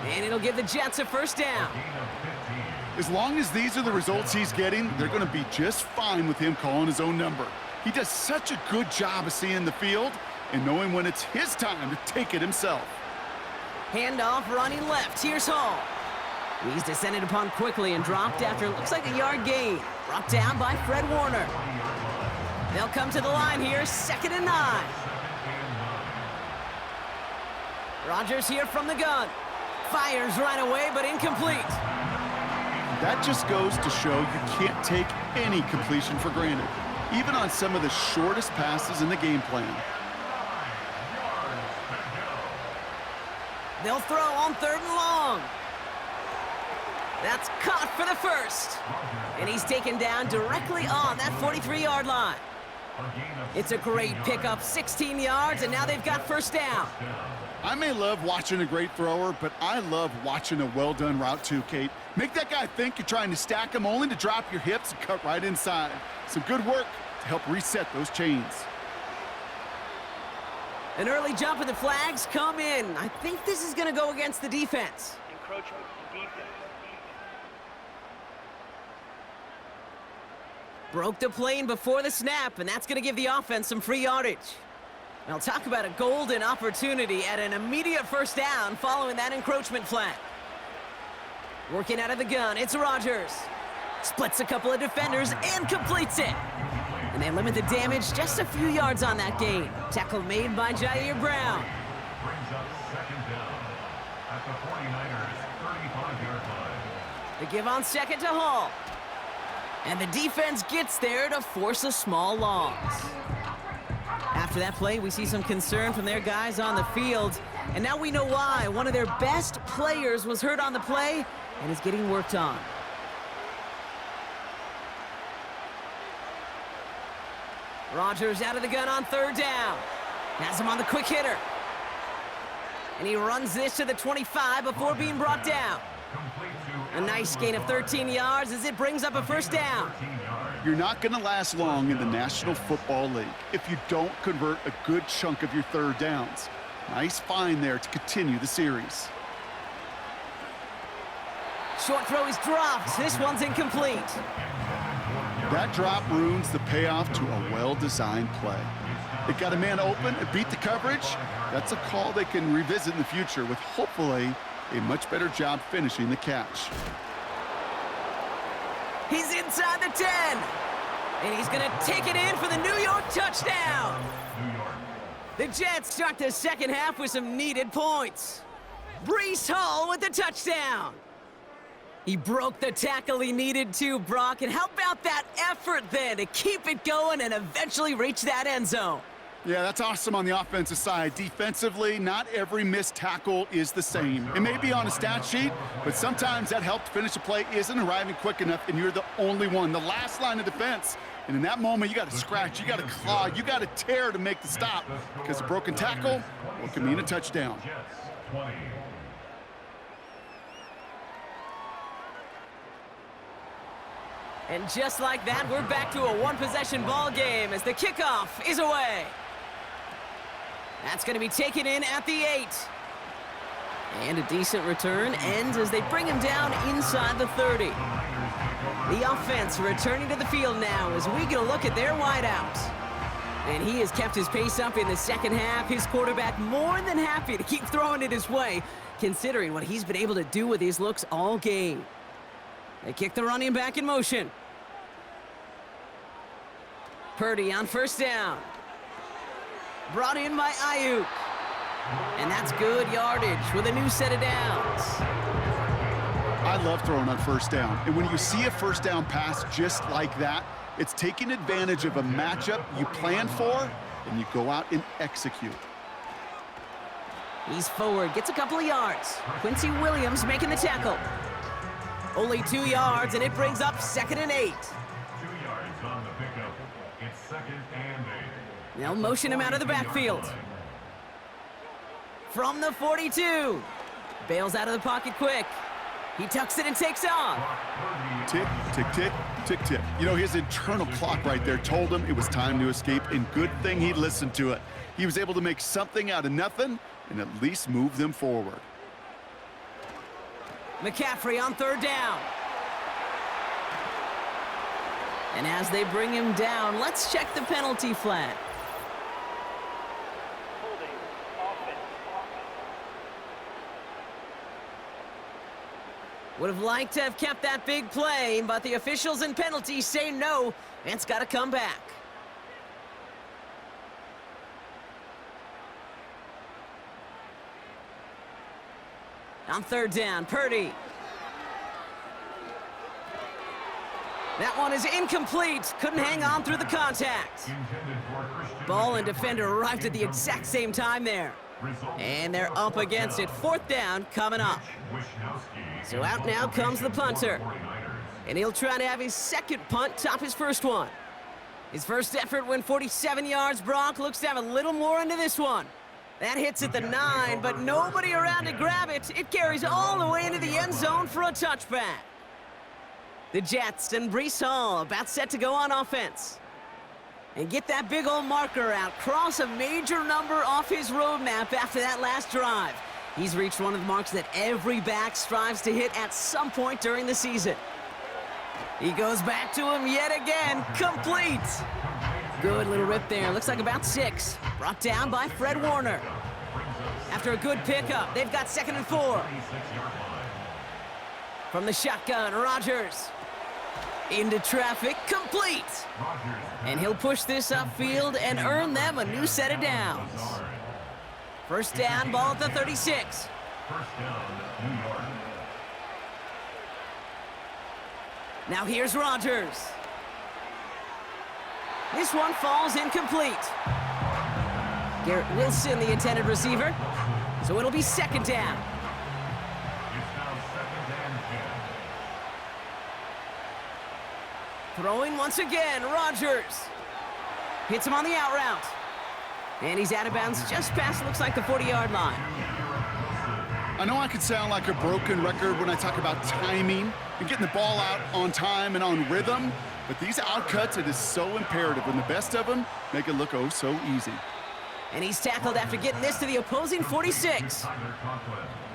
And it'll give the Jets a first down. As long as these are the results he's getting, they're going to be just fine with him calling his own number. He does such a good job of seeing the field and knowing when it's his time to take it himself. Handoff running left. Here's Hall. He's descended upon quickly and dropped after it looks like a yard gain. Brought down by Fred Warner. They'll come to the line here, 2nd and 9. Rodgers here from the gun. Fires right away, but incomplete. That just goes to show you can't take any completion for granted, even on some of the shortest passes in the game plan. They'll throw on 3rd and long. That's caught for the first. And he's taken down directly on that 43-yard line. It's a great pickup, 16 yards, and now they've got first down. I may love watching a great thrower, but I love watching a well-done route too, Kate. Make that guy think you're trying to stack him only to drop your hips and cut right inside. Some good work to help reset those chains. An early jump and the flags come in. I think this is going to go against the defense. Encroachment defense. Broke the plane before the snap, and that's going to give the offense some free yardage. Now talk about a golden opportunity at an immediate first down following that encroachment flag. Working out of the gun, it's Rodgers. Splits a couple of defenders and completes it. And they limit the damage just a few yards on that gain. Tackle made by Jair Brown. Brings up second down at the 49ers' 35-yard line. They give on second to Hall. And the defense gets there to force a small loss. After that play, we see some concern from their guys on the field. And now we know why. One of their best players was hurt on the play and is getting worked on. Rodgers out of the gun on third down. Has him on the quick hitter. And he runs this to the 25 before being brought down. A nice gain of 13 yards as it brings up a first down. You're not going to last long in the National Football League if you don't convert a good chunk of your third downs. Nice find there to continue the series. Short throw is dropped. This one's incomplete. That drop ruins the payoff to a well-designed play. It got a man open and beat the coverage. That's a call they can revisit in the future with hopefully a much better job finishing the catch. He's inside the 10. And he's going to take it in for the New York touchdown. The Jets start the second half with some needed points. Breece Hall with the touchdown. He broke the tackle he needed to, Brock. And how about that effort then to keep it going and eventually reach that end zone? Yeah, that's awesome on the offensive side. Defensively, not every missed tackle is the same. It may be on a stat sheet, but sometimes that help to finish a play isn't arriving quick enough, and you're the only one, the last line of defense. And in that moment, you got to scratch, you got to claw, you got to tear to make the stop, because a broken tackle, well, can mean a touchdown. Jets 20. And just like that, we're back to a one-possession ball game as the kickoff is away. That's going to be taken in at the 8. And a decent return ends as they bring him down inside the 30. The offense returning to the field now as we get a look at their wideouts. And he has kept his pace up in the second half. His quarterback more than happy to keep throwing it his way, considering what he's been able to do with his looks all game. They kick the running back in motion. Purdy on first down. Brought in by Ayuk. And that's good yardage with a new set of downs. I love throwing on first down. And when you see a first down pass just like that, it's taking advantage of a matchup you plan for, and you go out and execute. He's forward, gets a couple of yards. Quincy Williams making the tackle. Only 2 yards, and it brings up 2nd and 8. 2 yards on the pickup. It's 2nd and 8. They'll motion him out of the backfield. From the 42. Bails out of the pocket quick. He tucks it and takes off. Tick, tick, tick, tick, tick. You know, his internal clock right there told him it was time to escape, and good thing he listened to it. He was able to make something out of nothing and at least move them forward. McCaffrey on third down. And as they bring him down, let's check the penalty flag. Holding offense. Would have liked to have kept that big play, but the officials and penalties say no, and it's got to come back. On third down, Purdy. That one is incomplete. Couldn't hang on through the contact. Ball and defender arrived at the exact same time there. And they're up against it. Fourth down coming up. So out now comes the punter. And he'll try to have his second punt top his first one. His first effort went 47 yards. Brock looks to have a little more into this one. That hits at the 9, but nobody around to grab it. It carries all the way into the end zone for a touchback. The Jets and Breece Hall about set to go on offense. And get that big old marker out. Cross a major number off his roadmap after that last drive. He's reached one of the marks that every back strives to hit at some point during the season. He goes back to him yet again. Complete. Good little rip there. Looks like about 6. Brought down by Fred Warner. After a good pickup, they've got 2nd and 4. From the shotgun, Rodgers. Into traffic, complete. And he'll push this upfield and earn them a new set of downs. First down, ball at the 36. Now here's Rodgers. This one falls incomplete. Garrett Wilson, the intended receiver. So it'll be 2nd down. Throwing once again, Rodgers. Hits him on the out route. And he's out of bounds just past, looks like, the 40-yard line. I know I could sound like a broken record when I talk about timing and getting the ball out on time and on rhythm, but these outcuts, it is so imperative, and the best of them make it look oh so easy. And he's tackled after getting this to the opposing 46.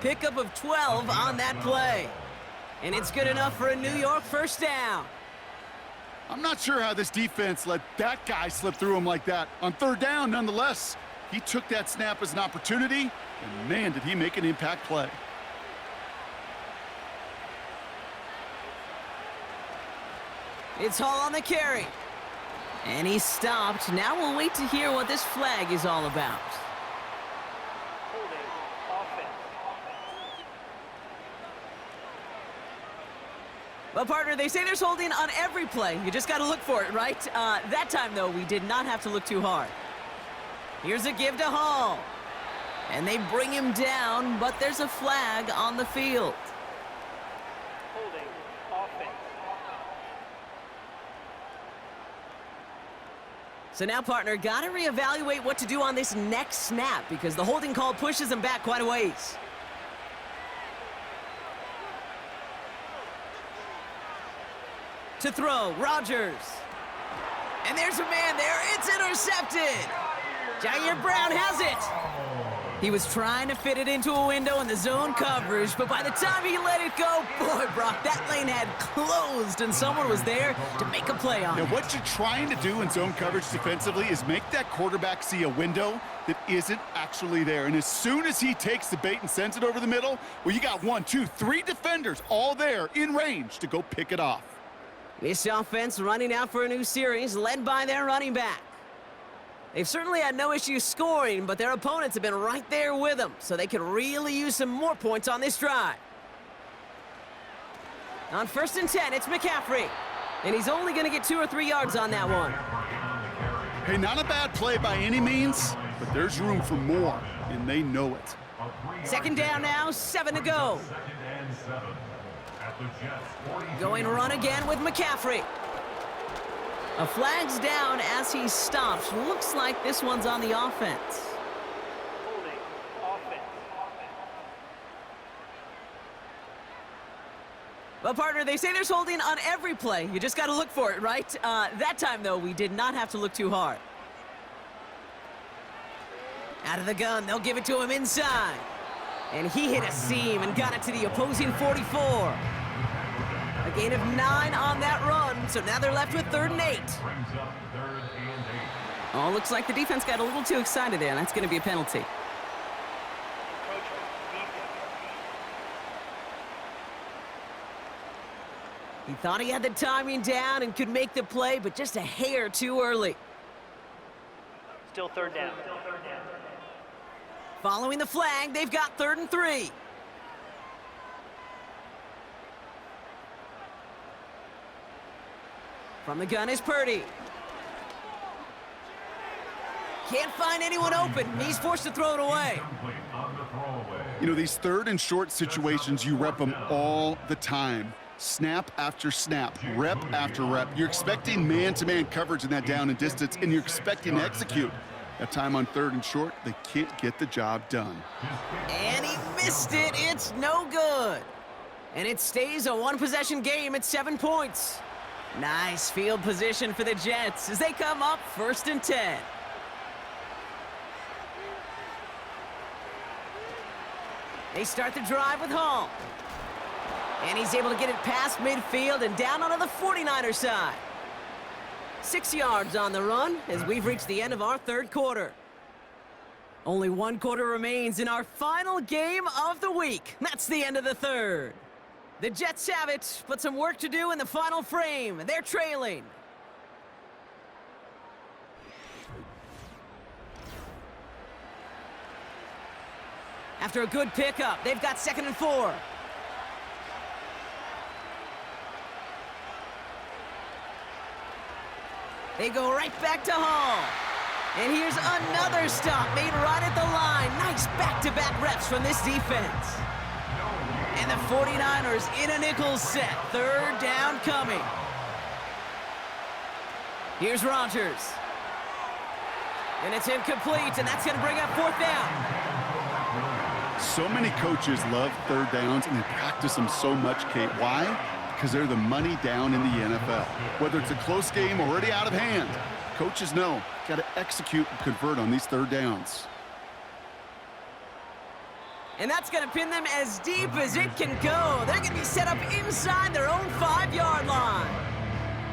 Pickup of 12 on that play. And it's good enough for a New York first down. I'm not sure how this defense let that guy slip through him like that. On 3rd down, nonetheless, he took that snap as an opportunity, and man, did he make an impact play. It's Hall on the carry. And he's stopped. Now we'll wait to hear what this flag is all about. Holding offense. Well, partner, they say there's holding on every play. You just got to look for it, right? That time, though, we did not have to look too hard. Here's a give to Hall. And they bring him down, but there's a flag on the field. Holding offense. So now, partner, got to reevaluate what to do on this next snap because the holding call pushes him back quite a ways. To throw, Rodgers. And there's a man there. It's intercepted. Jair Brown has it. He was trying to fit it into a window in the zone coverage, but by the time he let it go, boy, Brock, that lane had closed, and someone was there to make a play on it. Now, what you're trying to do in zone coverage defensively is make that quarterback see a window that isn't actually there. And as soon as he takes the bait and sends it over the middle, well, you got 1, 2, 3 defenders all there in range to go pick it off. This offense running out for a new series, led by their running back. They've certainly had no issue scoring, but their opponents have been right there with them, so they could really use some more points on this drive. On 1st and 10, it's McCaffrey, and he's only going to get 2 or 3 yards on that one. Hey, not a bad play by any means, but there's room for more, and they know it. 2nd down now, 7 to go. Going run again with McCaffrey. A flag's down as he stops. Looks like this one's on the offense. Holding offense. Well, partner, they say there's holding on every play. You just got to look for it, right? That time, though, we did not have to look too hard. Out of the gun, they'll give it to him inside. And he hit a seam and got it to the opposing 44. A gain of 9 on that run, so now they're left with 3rd and 8. Oh, looks like the defense got a little too excited there, and that's going to be a penalty. Approaching defense. He thought he had the timing down and could make the play, but just a hair too early. Still 3rd down. Following the flag, they've got 3rd and 3. From the gun is Purdy. Can't find anyone open. He's forced to throw it away. You know, these 3rd and short situations, you rep them all the time. Snap after snap, rep after rep. You're expecting man-to-man coverage in that down and distance, and you're expecting to execute. That time on 3rd and short, they can't get the job done. And he missed it. It's no good. And it stays a one-possession game at 7 points. Nice field position for the Jets as they come up 1st and 10. They start the drive with Hall. And he's able to get it past midfield and down onto the 49er side. 6 yards on the run as we've reached the end of our third quarter. Only one quarter remains in our final game of the week. That's the end of the third. The Jets have it, but some work to do in the final frame. They're trailing. After a good pickup, they've got 2nd and 4. They go right back to Hall. And here's another stop made right at the line. Nice back-to-back reps from this defense. And the 49ers in a nickel set. 3rd down coming. Here's Rodgers. And it's incomplete, and that's going to bring up 4th down. So many coaches love 3rd downs, and they practice them so much, Kate. Why? Because they're the money down in the NFL. Whether it's a close game already out of hand, coaches know, got to execute and convert on these 3rd downs. And that's going to pin them as deep as it can go. They're going to be set up inside their own 5-yard line.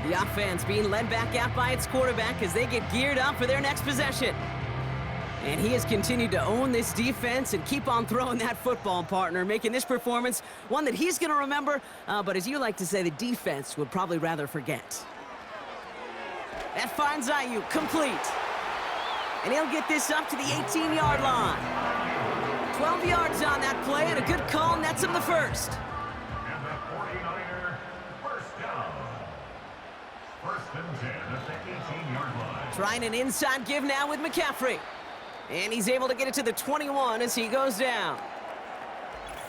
The offense being led back out by its quarterback as they get geared up for their next possession. And he has continued to own this defense and keep on throwing that football, partner, making this performance one that he's going to remember, but as you like to say, the defense would probably rather forget. That finds Ayuk complete. And he'll get this up to the 18-yard line. 12 yards on that play, and a good call nets him the first. And the 49er first down. 1st and 10 at the 18-yard line. Trying an inside give now with McCaffrey. And he's able to get it to the 21 as he goes down.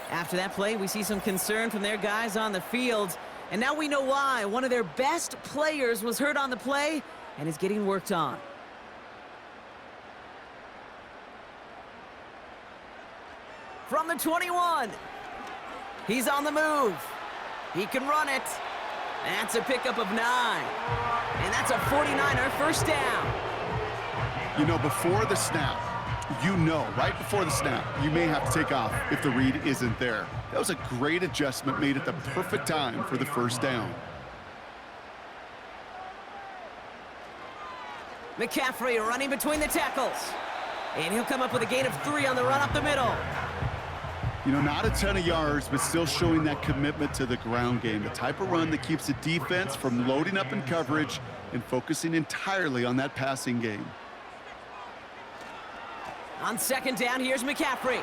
After that play, we see some concern from their guys on the field. And now we know why. One of their best players was hurt on the play and is getting worked on. From the 21. He's on the move. He can run it. That's a pickup of 9. And that's a 49er first down. You know, before the snap, right before the snap, you may have to take off if the read isn't there. That was a great adjustment made at the perfect time for the first down. McCaffrey running between the tackles. And he'll come up with a gain of 3 on the run up the middle. You know, not a ton of yards, but still showing that commitment to the ground game. The type of run that keeps the defense from loading up in coverage and focusing entirely on that passing game. On 2nd down, here's McCaffrey.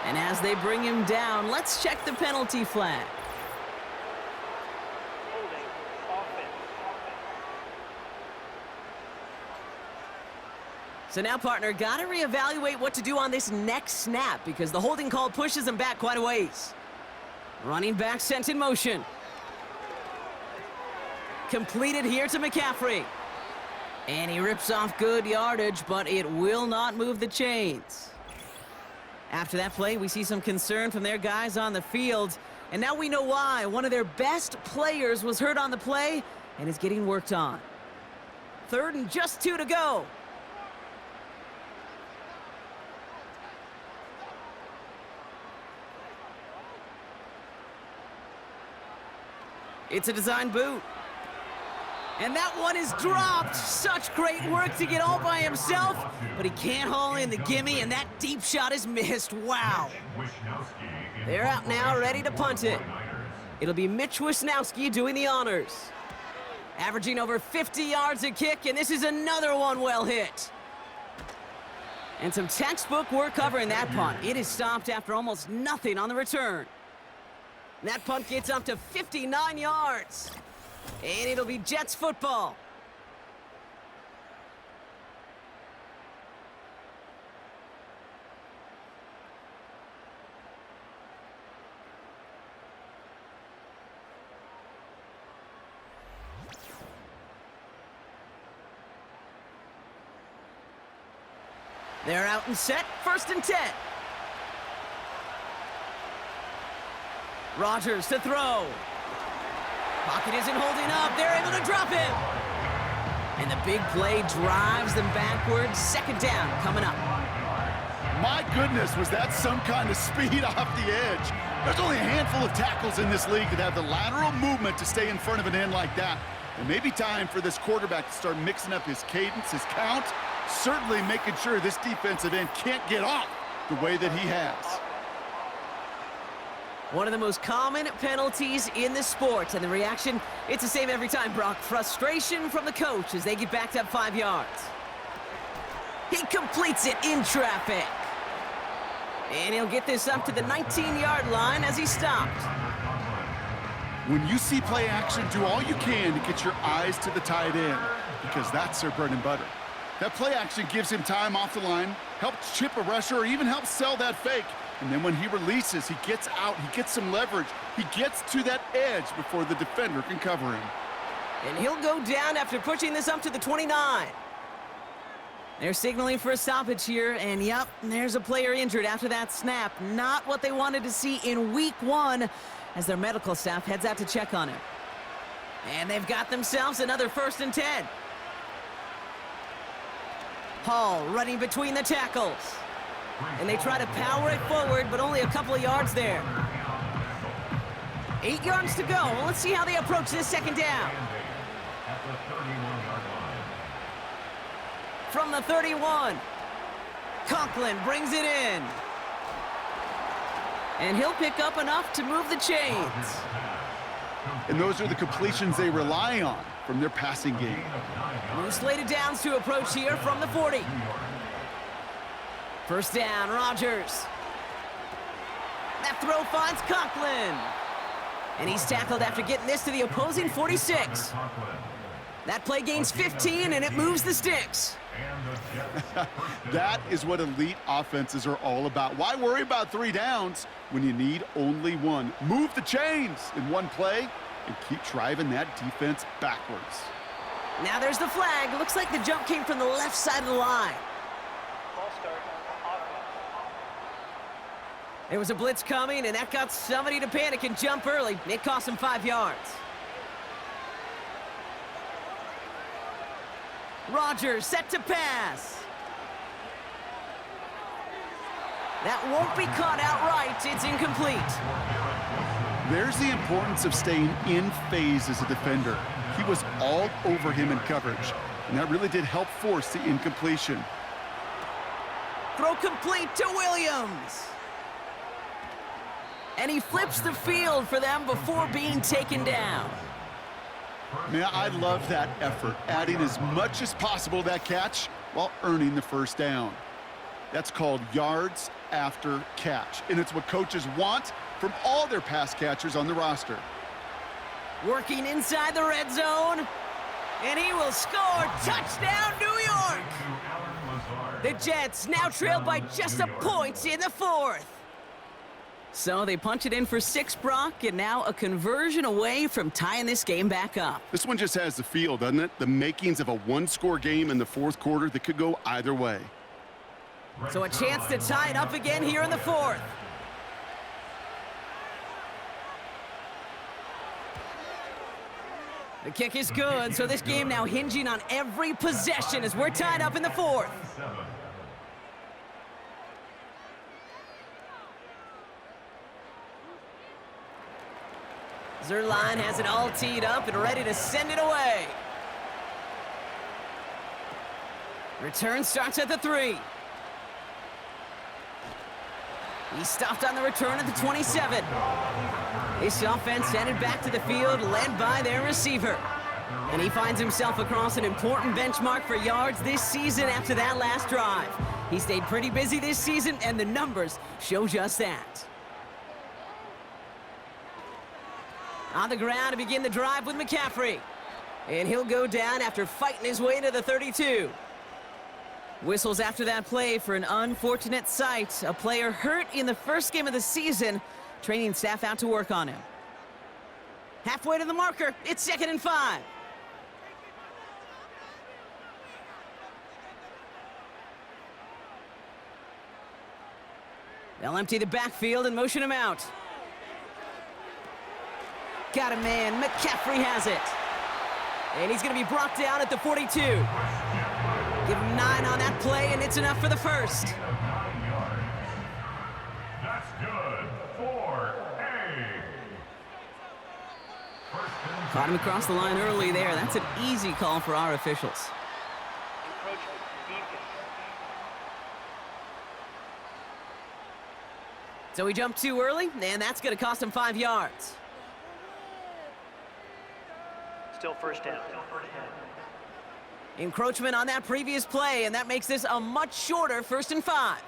And as they bring him down, let's check the penalty flag. Holding offense. So now, partner, got to reevaluate what to do on this next snap because the holding call pushes him back quite a ways. Running back sent in motion. Completed here to McCaffrey. And he rips off good yardage, but it will not move the chains. After that play, we see some concern from their guys on the field. And now we know why. One of their best players was hurt on the play and is getting worked on. 3rd and just 2 to go. It's a design boot. And that one is dropped. Such great work to get all by himself, but he can't haul in the gimme, and that deep shot is missed. Wow. They're out now, ready to punt it. It'll be Mitch Wisnowski doing the honors. Averaging over 50 yards a kick, and this is another one well hit. And some textbook work covering that punt. It is stopped after almost nothing on the return. That punt gets up to 59 yards. And it'll be Jets football. They're out and set, 1st and 10. Rodgers to throw. Pocket isn't holding up. They're able to drop him. And the big play drives them backwards. 2nd down coming up. My goodness, was that some kind of speed off the edge. There's only a handful of tackles in this league that have the lateral movement to stay in front of an end like that. It may be time for this quarterback to start mixing up his cadence, his count, certainly making sure this defensive end can't get off the way that he has. One of the most common penalties in the sport, and the reaction, it's the same every time, Brock. Frustration from the coach as they get backed up 5 yards. He completes it in traffic. And he'll get this up to the 19-yard line as he stopped. When you see play action, do all you can to get your eyes to the tight end, because that's their bread and butter. That play action gives him time off the line, helps chip a rusher, or even helps sell that fake. And then when he releases, he gets out, he gets some leverage. He gets to that edge before the defender can cover him. And he'll go down after pushing this up to the 29. They're signaling for a stoppage here, and yep, there's a player injured after that snap. Not what they wanted to see in week 1 as their medical staff heads out to check on him. And they've got themselves another 1st and 10. Hall running between the tackles. And they try to power it forward, but only a couple of yards there. 8 yards to go. Let's see how they approach this 2nd down. From the 31, Conklin brings it in. And he'll pick up enough to move the chains. And those are the completions they rely on from their passing game. New slated downs to approach here from the 40. 1st down, Rodgers. That throw finds Conklin. And he's tackled after getting this to the opposing 46. That play gains 15, and it moves the sticks. That is what elite offenses are all about. Why worry about 3 downs when you need only 1? Move the chains in one play and keep driving that defense backwards. Now there's the flag. Looks like the jump came from the left side of the line. False start. Offense. There was a blitz coming, and that got somebody to panic and jump early. It cost him 5 yards. Rodgers set to pass. That won't be caught outright. It's incomplete. There's the importance of staying in phase as a defender. He was all over him in coverage, and that really did help force the incompletion. Throw complete to Williams. And he flips the field for them before being taken down. Man, I love that effort, adding as much as possible to that catch while earning the 1st down. That's called yards after catch, and it's what coaches want from all their pass catchers on the roster. Working inside the red zone, and he will score. Touchdown, New York! The Jets now trail by just a point in the 4th. So they punch it in for 6, Brock, and now a conversion away from tying this game back up. This one just has the feel, doesn't it? The makings of a 1-score game in the 4th quarter that could go either way. So a chance to tie it up again here in the 4th. The kick is good, so this game now hinging on every possession as we're tied up in the 4th. Zuerlein has it all teed up and ready to send it away. Return starts at the 3. He stopped on the return at the 27. This offense headed back to the field, led by their receiver. And he finds himself across an important benchmark for yards this season after that last drive. He stayed pretty busy this season, and the numbers show just that. On the ground to begin the drive with McCaffrey. And he'll go down after fighting his way to the 32. Whistles after that play for an unfortunate sight. A player hurt in the first game of the season. Training staff out to work on him. Halfway to the marker. It's 2nd and 5. They'll empty the backfield and motion him out. Got a man. McCaffrey has it. And he's going to be brought down at the 42. Give him 9 on that play, and it's enough for the 1st. Caught him across the line early there. That's an easy call for our officials. Encroachment defense. So he jumped too early, and that's going to cost him 5 yards. Still first down. Encroachment on that previous play, and that makes this a much shorter 1st and 5.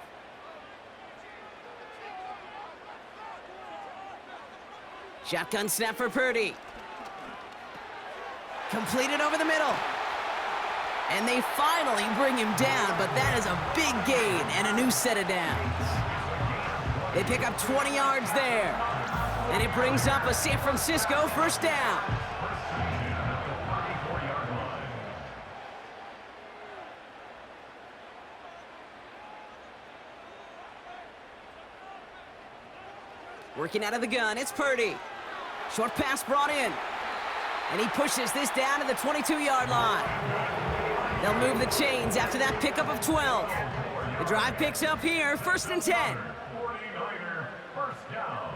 Shotgun snap for Purdy. Completed over the middle. And they finally bring him down, but that is a big gain and a new set of downs. They pick up 20 yards there. And it brings up a San Francisco 1st down. Working out of the gun, it's Purdy. Short pass brought in. And he pushes this down to the 22-yard line. They'll move the chains after that pickup of 12. The drive picks up here, 1st and 10. 49er, first down.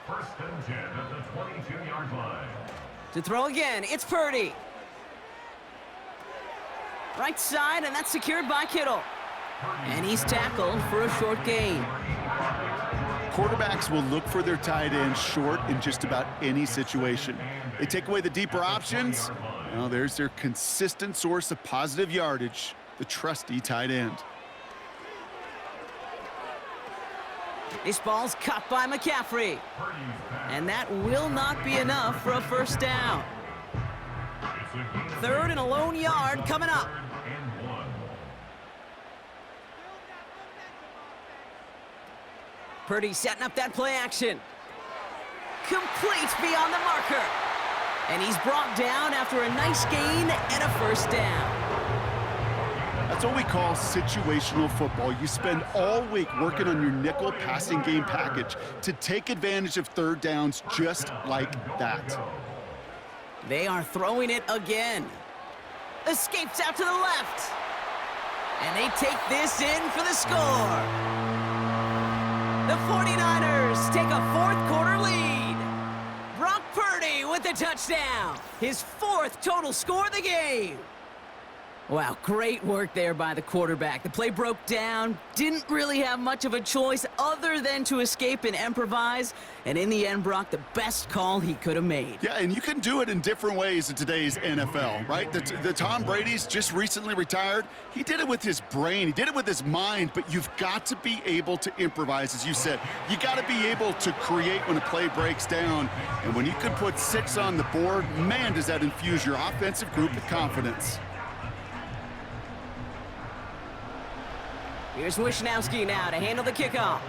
1st and 10 at the 22-yard line. To throw again, it's Purdy. Right side, and that's secured by Kittle. And he's tackled for a short gain. Quarterbacks will look for their tight end short in just about any situation. They take away the deeper options. Well, there's their consistent source of positive yardage, the trusty tight end. This ball's caught by McCaffrey. And that will not be enough for a 1st down. 3rd and a lone yard coming up. Purdy setting up that play action. Complete beyond the marker. And he's brought down after a nice gain and a 1st down. That's what we call situational football. You spend all week working on your nickel passing game package to take advantage of 3rd downs just like that. They are throwing it again. Escapes out to the left. And they take this in for the score. The 49ers take a 4th quarter lead. Brock Purdy with the touchdown. His 4th total score of the game. Wow, great work there by the quarterback. The play broke down, didn't really have much of a choice other than to escape and improvise. And in the end, Brock, the best call he could have made. Yeah, and you can do it in different ways in today's NFL, right? The Tom Brady's just recently retired. He did it with his brain. He did it with his mind, but you've got to be able to improvise, as you said. You got to be able to create when a play breaks down. And when you can put 6 on the board, man, does that infuse your offensive group with confidence. Here's Wishnowski now to handle the kickoff.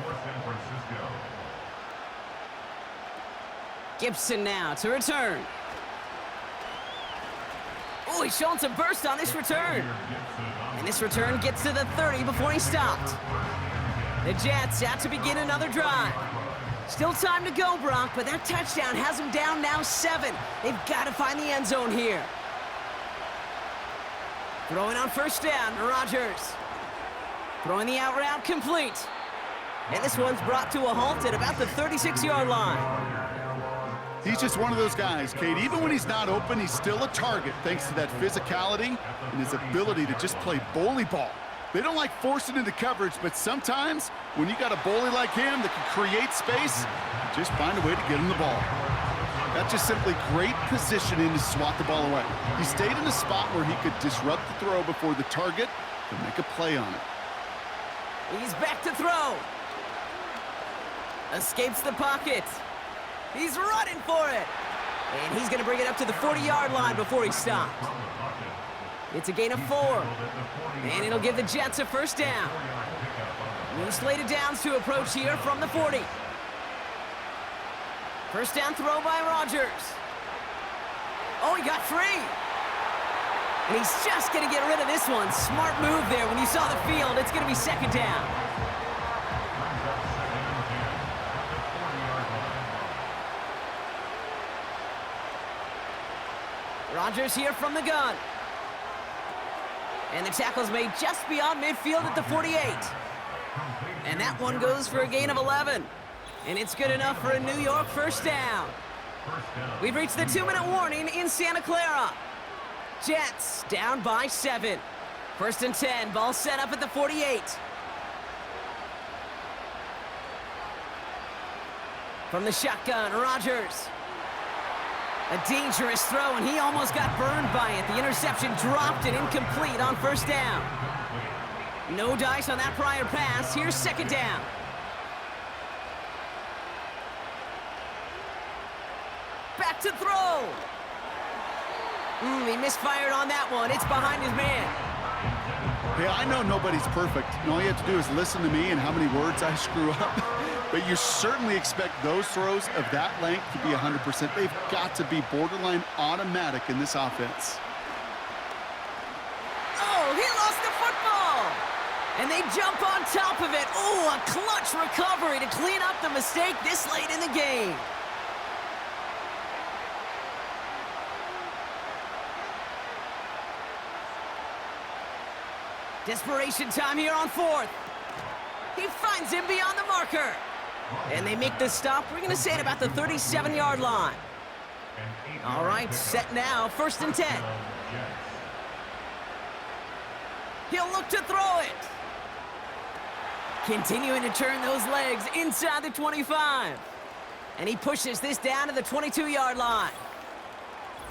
Gibson now to return. Oh, he's showing some burst on this return. And this return gets to the 30 before he stopped. The Jets out to begin another drive. Still time to go, Brock, but that touchdown has them down now 7. They've got to find the end zone here. Throwing on 1st down to Rodgers. Throwing the out route complete. And this one's brought to a halt at about the 36-yard line. He's just one of those guys, Kate. Even when he's not open, he's still a target thanks to that physicality and his ability to just play bully ball. They don't like forcing into coverage, but sometimes when you got a bully like him that can create space, you just find a way to get him the ball. That's just simply great positioning to swat the ball away. He stayed in a spot where he could disrupt the throw before the target could make a play on it. He's back to throw. Escapes the pocket. He's running for it. And he's going to bring it up to the 40-yard line before he stopped. It's a gain of 4. And it'll give the Jets a 1st down. New slated downs to approach here from the 40. 1st down throw by Rodgers. Oh, he got free. And he's just going to get rid of this one. Smart move there. When you saw the field, it's going to be 2nd down. Rodgers here from the gun. And the tackle's made just beyond midfield at the 48. And that one goes for a gain of 11. And it's good enough for a New York 1st down. First down. We've reached the 2-minute warning in Santa Clara. Jets down by 7. First and 10, ball set up at the 48. From the shotgun, Rodgers. A dangerous throw, and he almost got burned by it. The interception dropped and incomplete on first down. No dice on that prior pass. Here's second down. Back to throw. He misfired on that one. It's behind his man. Hey, I know nobody's perfect, and all you have to do is listen to me and how many words I screw up. But you certainly expect those throws of that length to be 100%. They've got to be borderline automatic in this offense. Oh, he lost the football. And they jump on top of it. Oh, a clutch recovery to clean up the mistake this late in the game. Desperation time here on fourth. He finds him beyond the marker. And they make the stop. We're going to say it about the 37-yard line. All right, set now. First and 10. He'll look to throw it. Continuing to turn those legs inside the 25. And he pushes this down to the 22-yard line.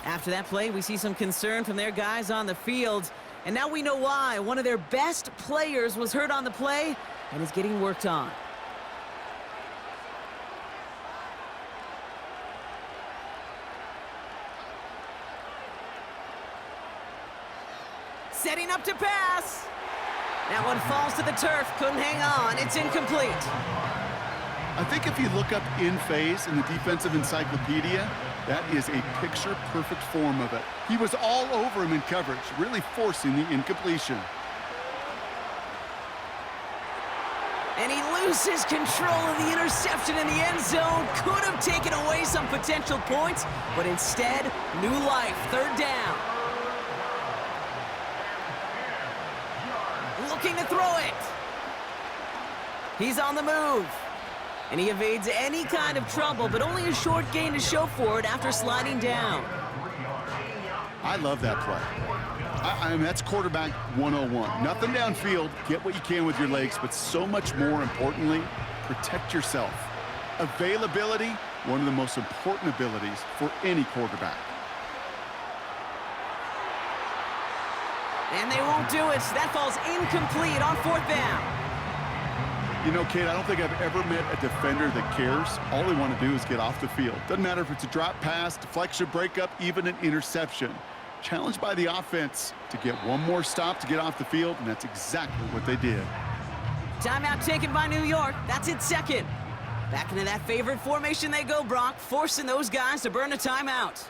After that play, we see some concern from their guys on the field. And now we know why. One of their best players was hurt on the play and is getting worked on. Setting up to pass. That one falls to the turf. Couldn't hang on. It's incomplete. I think if you look up in phase in the defensive encyclopedia, that is a picture-perfect form of it. He was all over him in coverage, really forcing the incompletion. And he loses control of the interception in the end zone. Could have taken away some potential points, but instead, new life. Third down. Looking to throw it. He's on the move. And he evades any kind of trouble, but only a short gain to show for it after sliding down. I love that play. I mean, that's quarterback 101. Nothing downfield, get what you can with your legs, but so much more importantly, protect yourself. Availability, one of the most important abilities for any quarterback. And they won't do it. That falls incomplete on fourth down. You know, Kate, I don't think I've ever met a defender that cares. All they want to do is get off the field. Doesn't matter if it's a drop pass, deflection, breakup, even an interception. Challenged by the offense to get one more stop to get off the field, and that's exactly what they did. Timeout taken by New York. That's its second. Back into that favorite formation they go, Brock, forcing those guys to burn a timeout.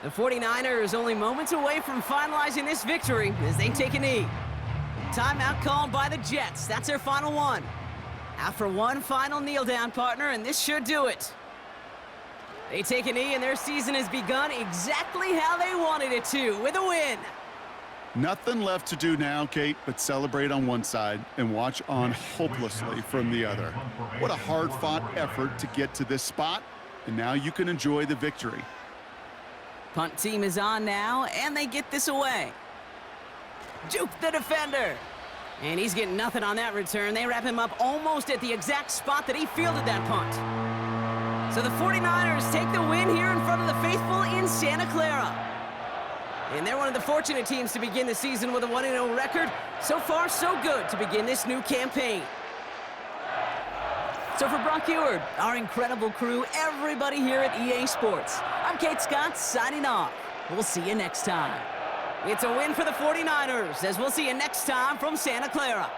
The 49ers only moments away from finalizing this victory as they take a knee. Timeout called by the Jets. That's their final one. After one final kneel down, partner, and this should do it. They take a knee, and their season has begun exactly how they wanted it to, with a win. Nothing left to do now, Kate, but celebrate on one side and watch on hopelessly from the other. What a hard-fought effort to get to this spot, and now you can enjoy the victory. Punt team is on now, and they get this away. Duke the defender. And he's getting nothing on that return. They wrap him up almost at the exact spot that he fielded that punt. So the 49ers take the win here in front of the faithful in Santa Clara. And they're one of the fortunate teams to begin the season with a 1-0 record. So far, so good to begin this new campaign. So for Brock Huard, our incredible crew, everybody here at EA Sports, I'm Kate Scott signing off. We'll see you next time. It's a win for the 49ers, as we'll see you next time from Santa Clara.